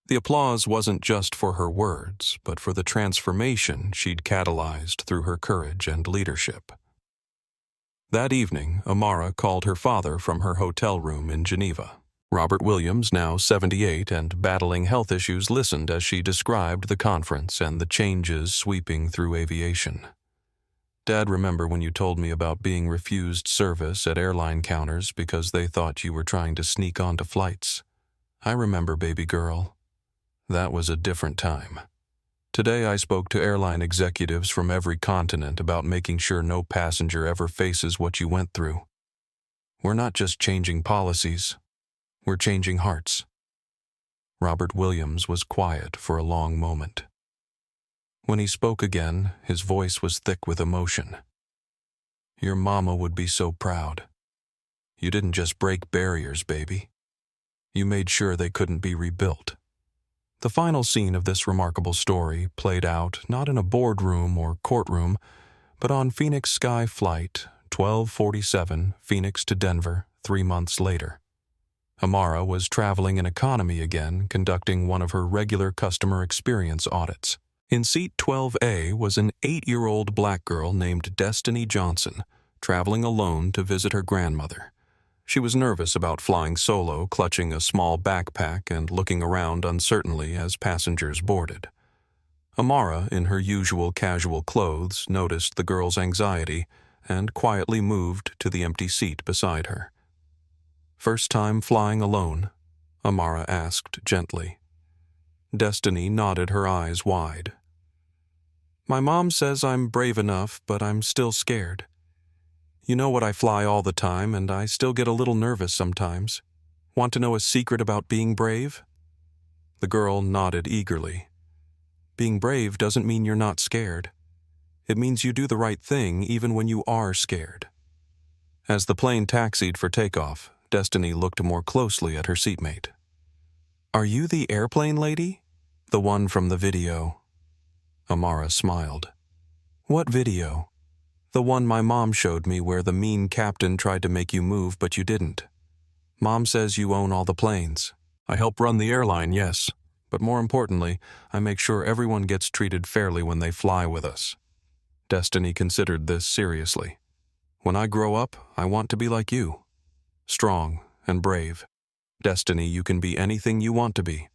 Speaker 1: The applause wasn't just for her words, but for the transformation she'd catalyzed through her courage and leadership. That evening, Amara called her father from her hotel room in Geneva. Robert Williams, now 78 and battling health issues, listened as she described the conference and the changes sweeping through aviation. "Dad, remember when you told me about being refused service at airline counters because they thought you were trying to sneak onto flights? I remember, baby girl. That was a different time. Today I spoke to airline executives from every continent about making sure no passenger ever faces what you went through. We're not just changing policies, we're changing hearts." Robert Williams was quiet for a long moment. When he spoke again, his voice was thick with emotion. "Your mama would be so proud. You didn't just break barriers, baby. You made sure they couldn't be rebuilt." The final scene of this remarkable story played out not in a boardroom or courtroom, but on Phoenix Sky Flight 1247, Phoenix to Denver, 3 months later. Amara was traveling in economy again, conducting one of her regular customer experience audits. In seat 12A was an 8-year-old black girl named Destiny Johnson, traveling alone to visit her grandmother. She was nervous about flying solo, clutching a small backpack and looking around uncertainly as passengers boarded. Amara, in her usual casual clothes, noticed the girl's anxiety and quietly moved to the empty seat beside her. "First time flying alone?" Amara asked gently. Destiny nodded, her eyes wide. "My mom says I'm brave enough, but I'm still scared. You know what, I fly all the time, and I still get a little nervous sometimes. Want to know a secret about being brave?" The girl nodded eagerly. "Being brave doesn't mean you're not scared. It means you do the right thing even when you are scared." As the plane taxied for takeoff, Destiny looked more closely at her seatmate. "Are you the airplane lady? The one from the video?" Amara smiled. "What video?" "The one my mom showed me where the mean captain tried to make you move but you didn't. Mom says you own all the planes." "I help run the airline, yes. But more importantly, I make sure everyone gets treated fairly when they fly with us." Destiny considered this seriously. "When I grow up, I want to be like you. Strong and brave. Destiny, you can be anything you want to be.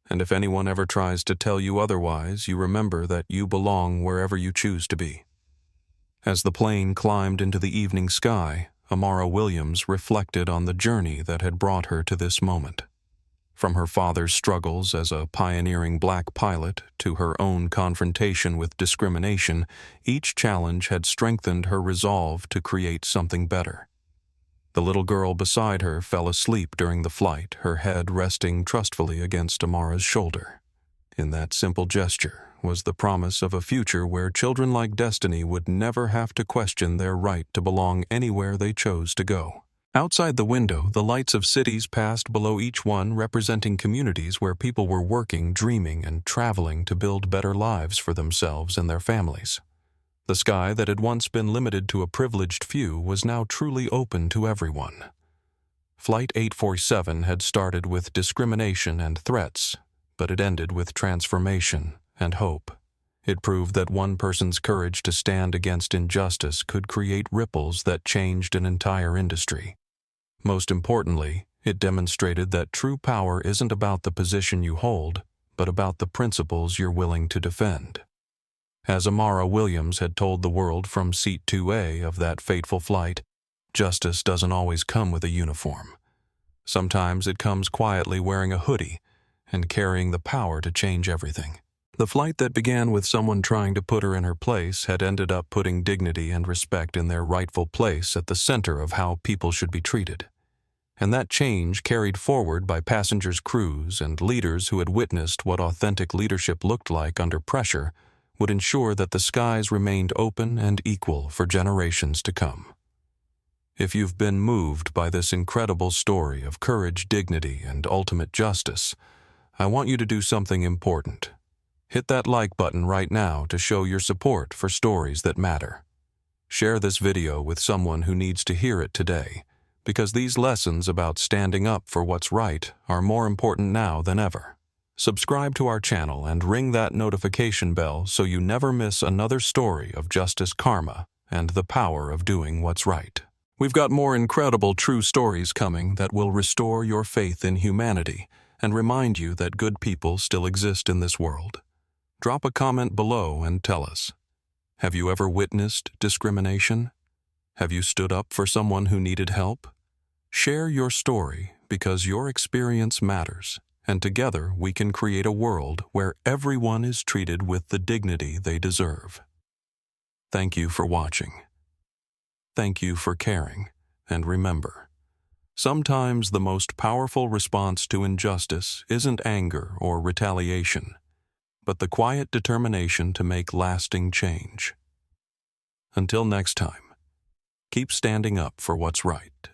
Speaker 1: And if anyone ever tries to tell you otherwise, you remember that you belong wherever you choose to be." As the plane climbed into the evening sky, Amara Williams reflected on the journey that had brought her to this moment. From her father's struggles as a pioneering black pilot to her own confrontation with discrimination, each challenge had strengthened her resolve to create something better. The little girl beside her fell asleep during the flight, her head resting trustfully against Amara's shoulder. In that simple gesture was the promise of a future where children like Destiny would never have to question their right to belong anywhere they chose to go. Outside the window, the lights of cities passed below each one, representing communities where people were working, dreaming, and traveling to build better lives for themselves and their families. The sky that had once been limited to a privileged few was now truly open to everyone. Flight 847 had started with discrimination and threats, but it ended with transformation and hope. It proved that one person's courage to stand against injustice could create ripples that changed an entire industry. Most importantly, it demonstrated that true power isn't about the position you hold, but about the principles you're willing to defend. As Amara Williams had told the world from seat 2A of that fateful flight, justice doesn't always come with a uniform. Sometimes it comes quietly wearing a hoodie and carrying the power to change everything. The flight that began with someone trying to put her in her place had ended up putting dignity and respect in their rightful place at the center of how people should be treated. And that change, carried forward by passengers, crews, and leaders who had witnessed what authentic leadership looked like under pressure, would ensure that the skies remained open and equal for generations to come. If you've been moved by this incredible story of courage, dignity, and ultimate justice, I want you to do something important. Hit that like button right now to show your support for stories that matter. Share this video with someone who needs to hear it today, because these lessons about standing up for what's right are more important now than ever. Subscribe to our channel and ring that notification bell so you never miss another story of justice, karma, and the power of doing what's right. We've got more incredible true stories coming that will restore your faith in humanity and remind you that good people still exist in this world. Drop a comment below and tell us. Have you ever witnessed discrimination? Have you stood up for someone who needed help? Share your story because your experience matters, and together we can create a world where everyone is treated with the dignity they deserve. Thank you for watching. Thank you for caring, and remember, sometimes the most powerful response to injustice isn't anger or retaliation, but the quiet determination to make lasting change. Until next time, keep standing up for what's right.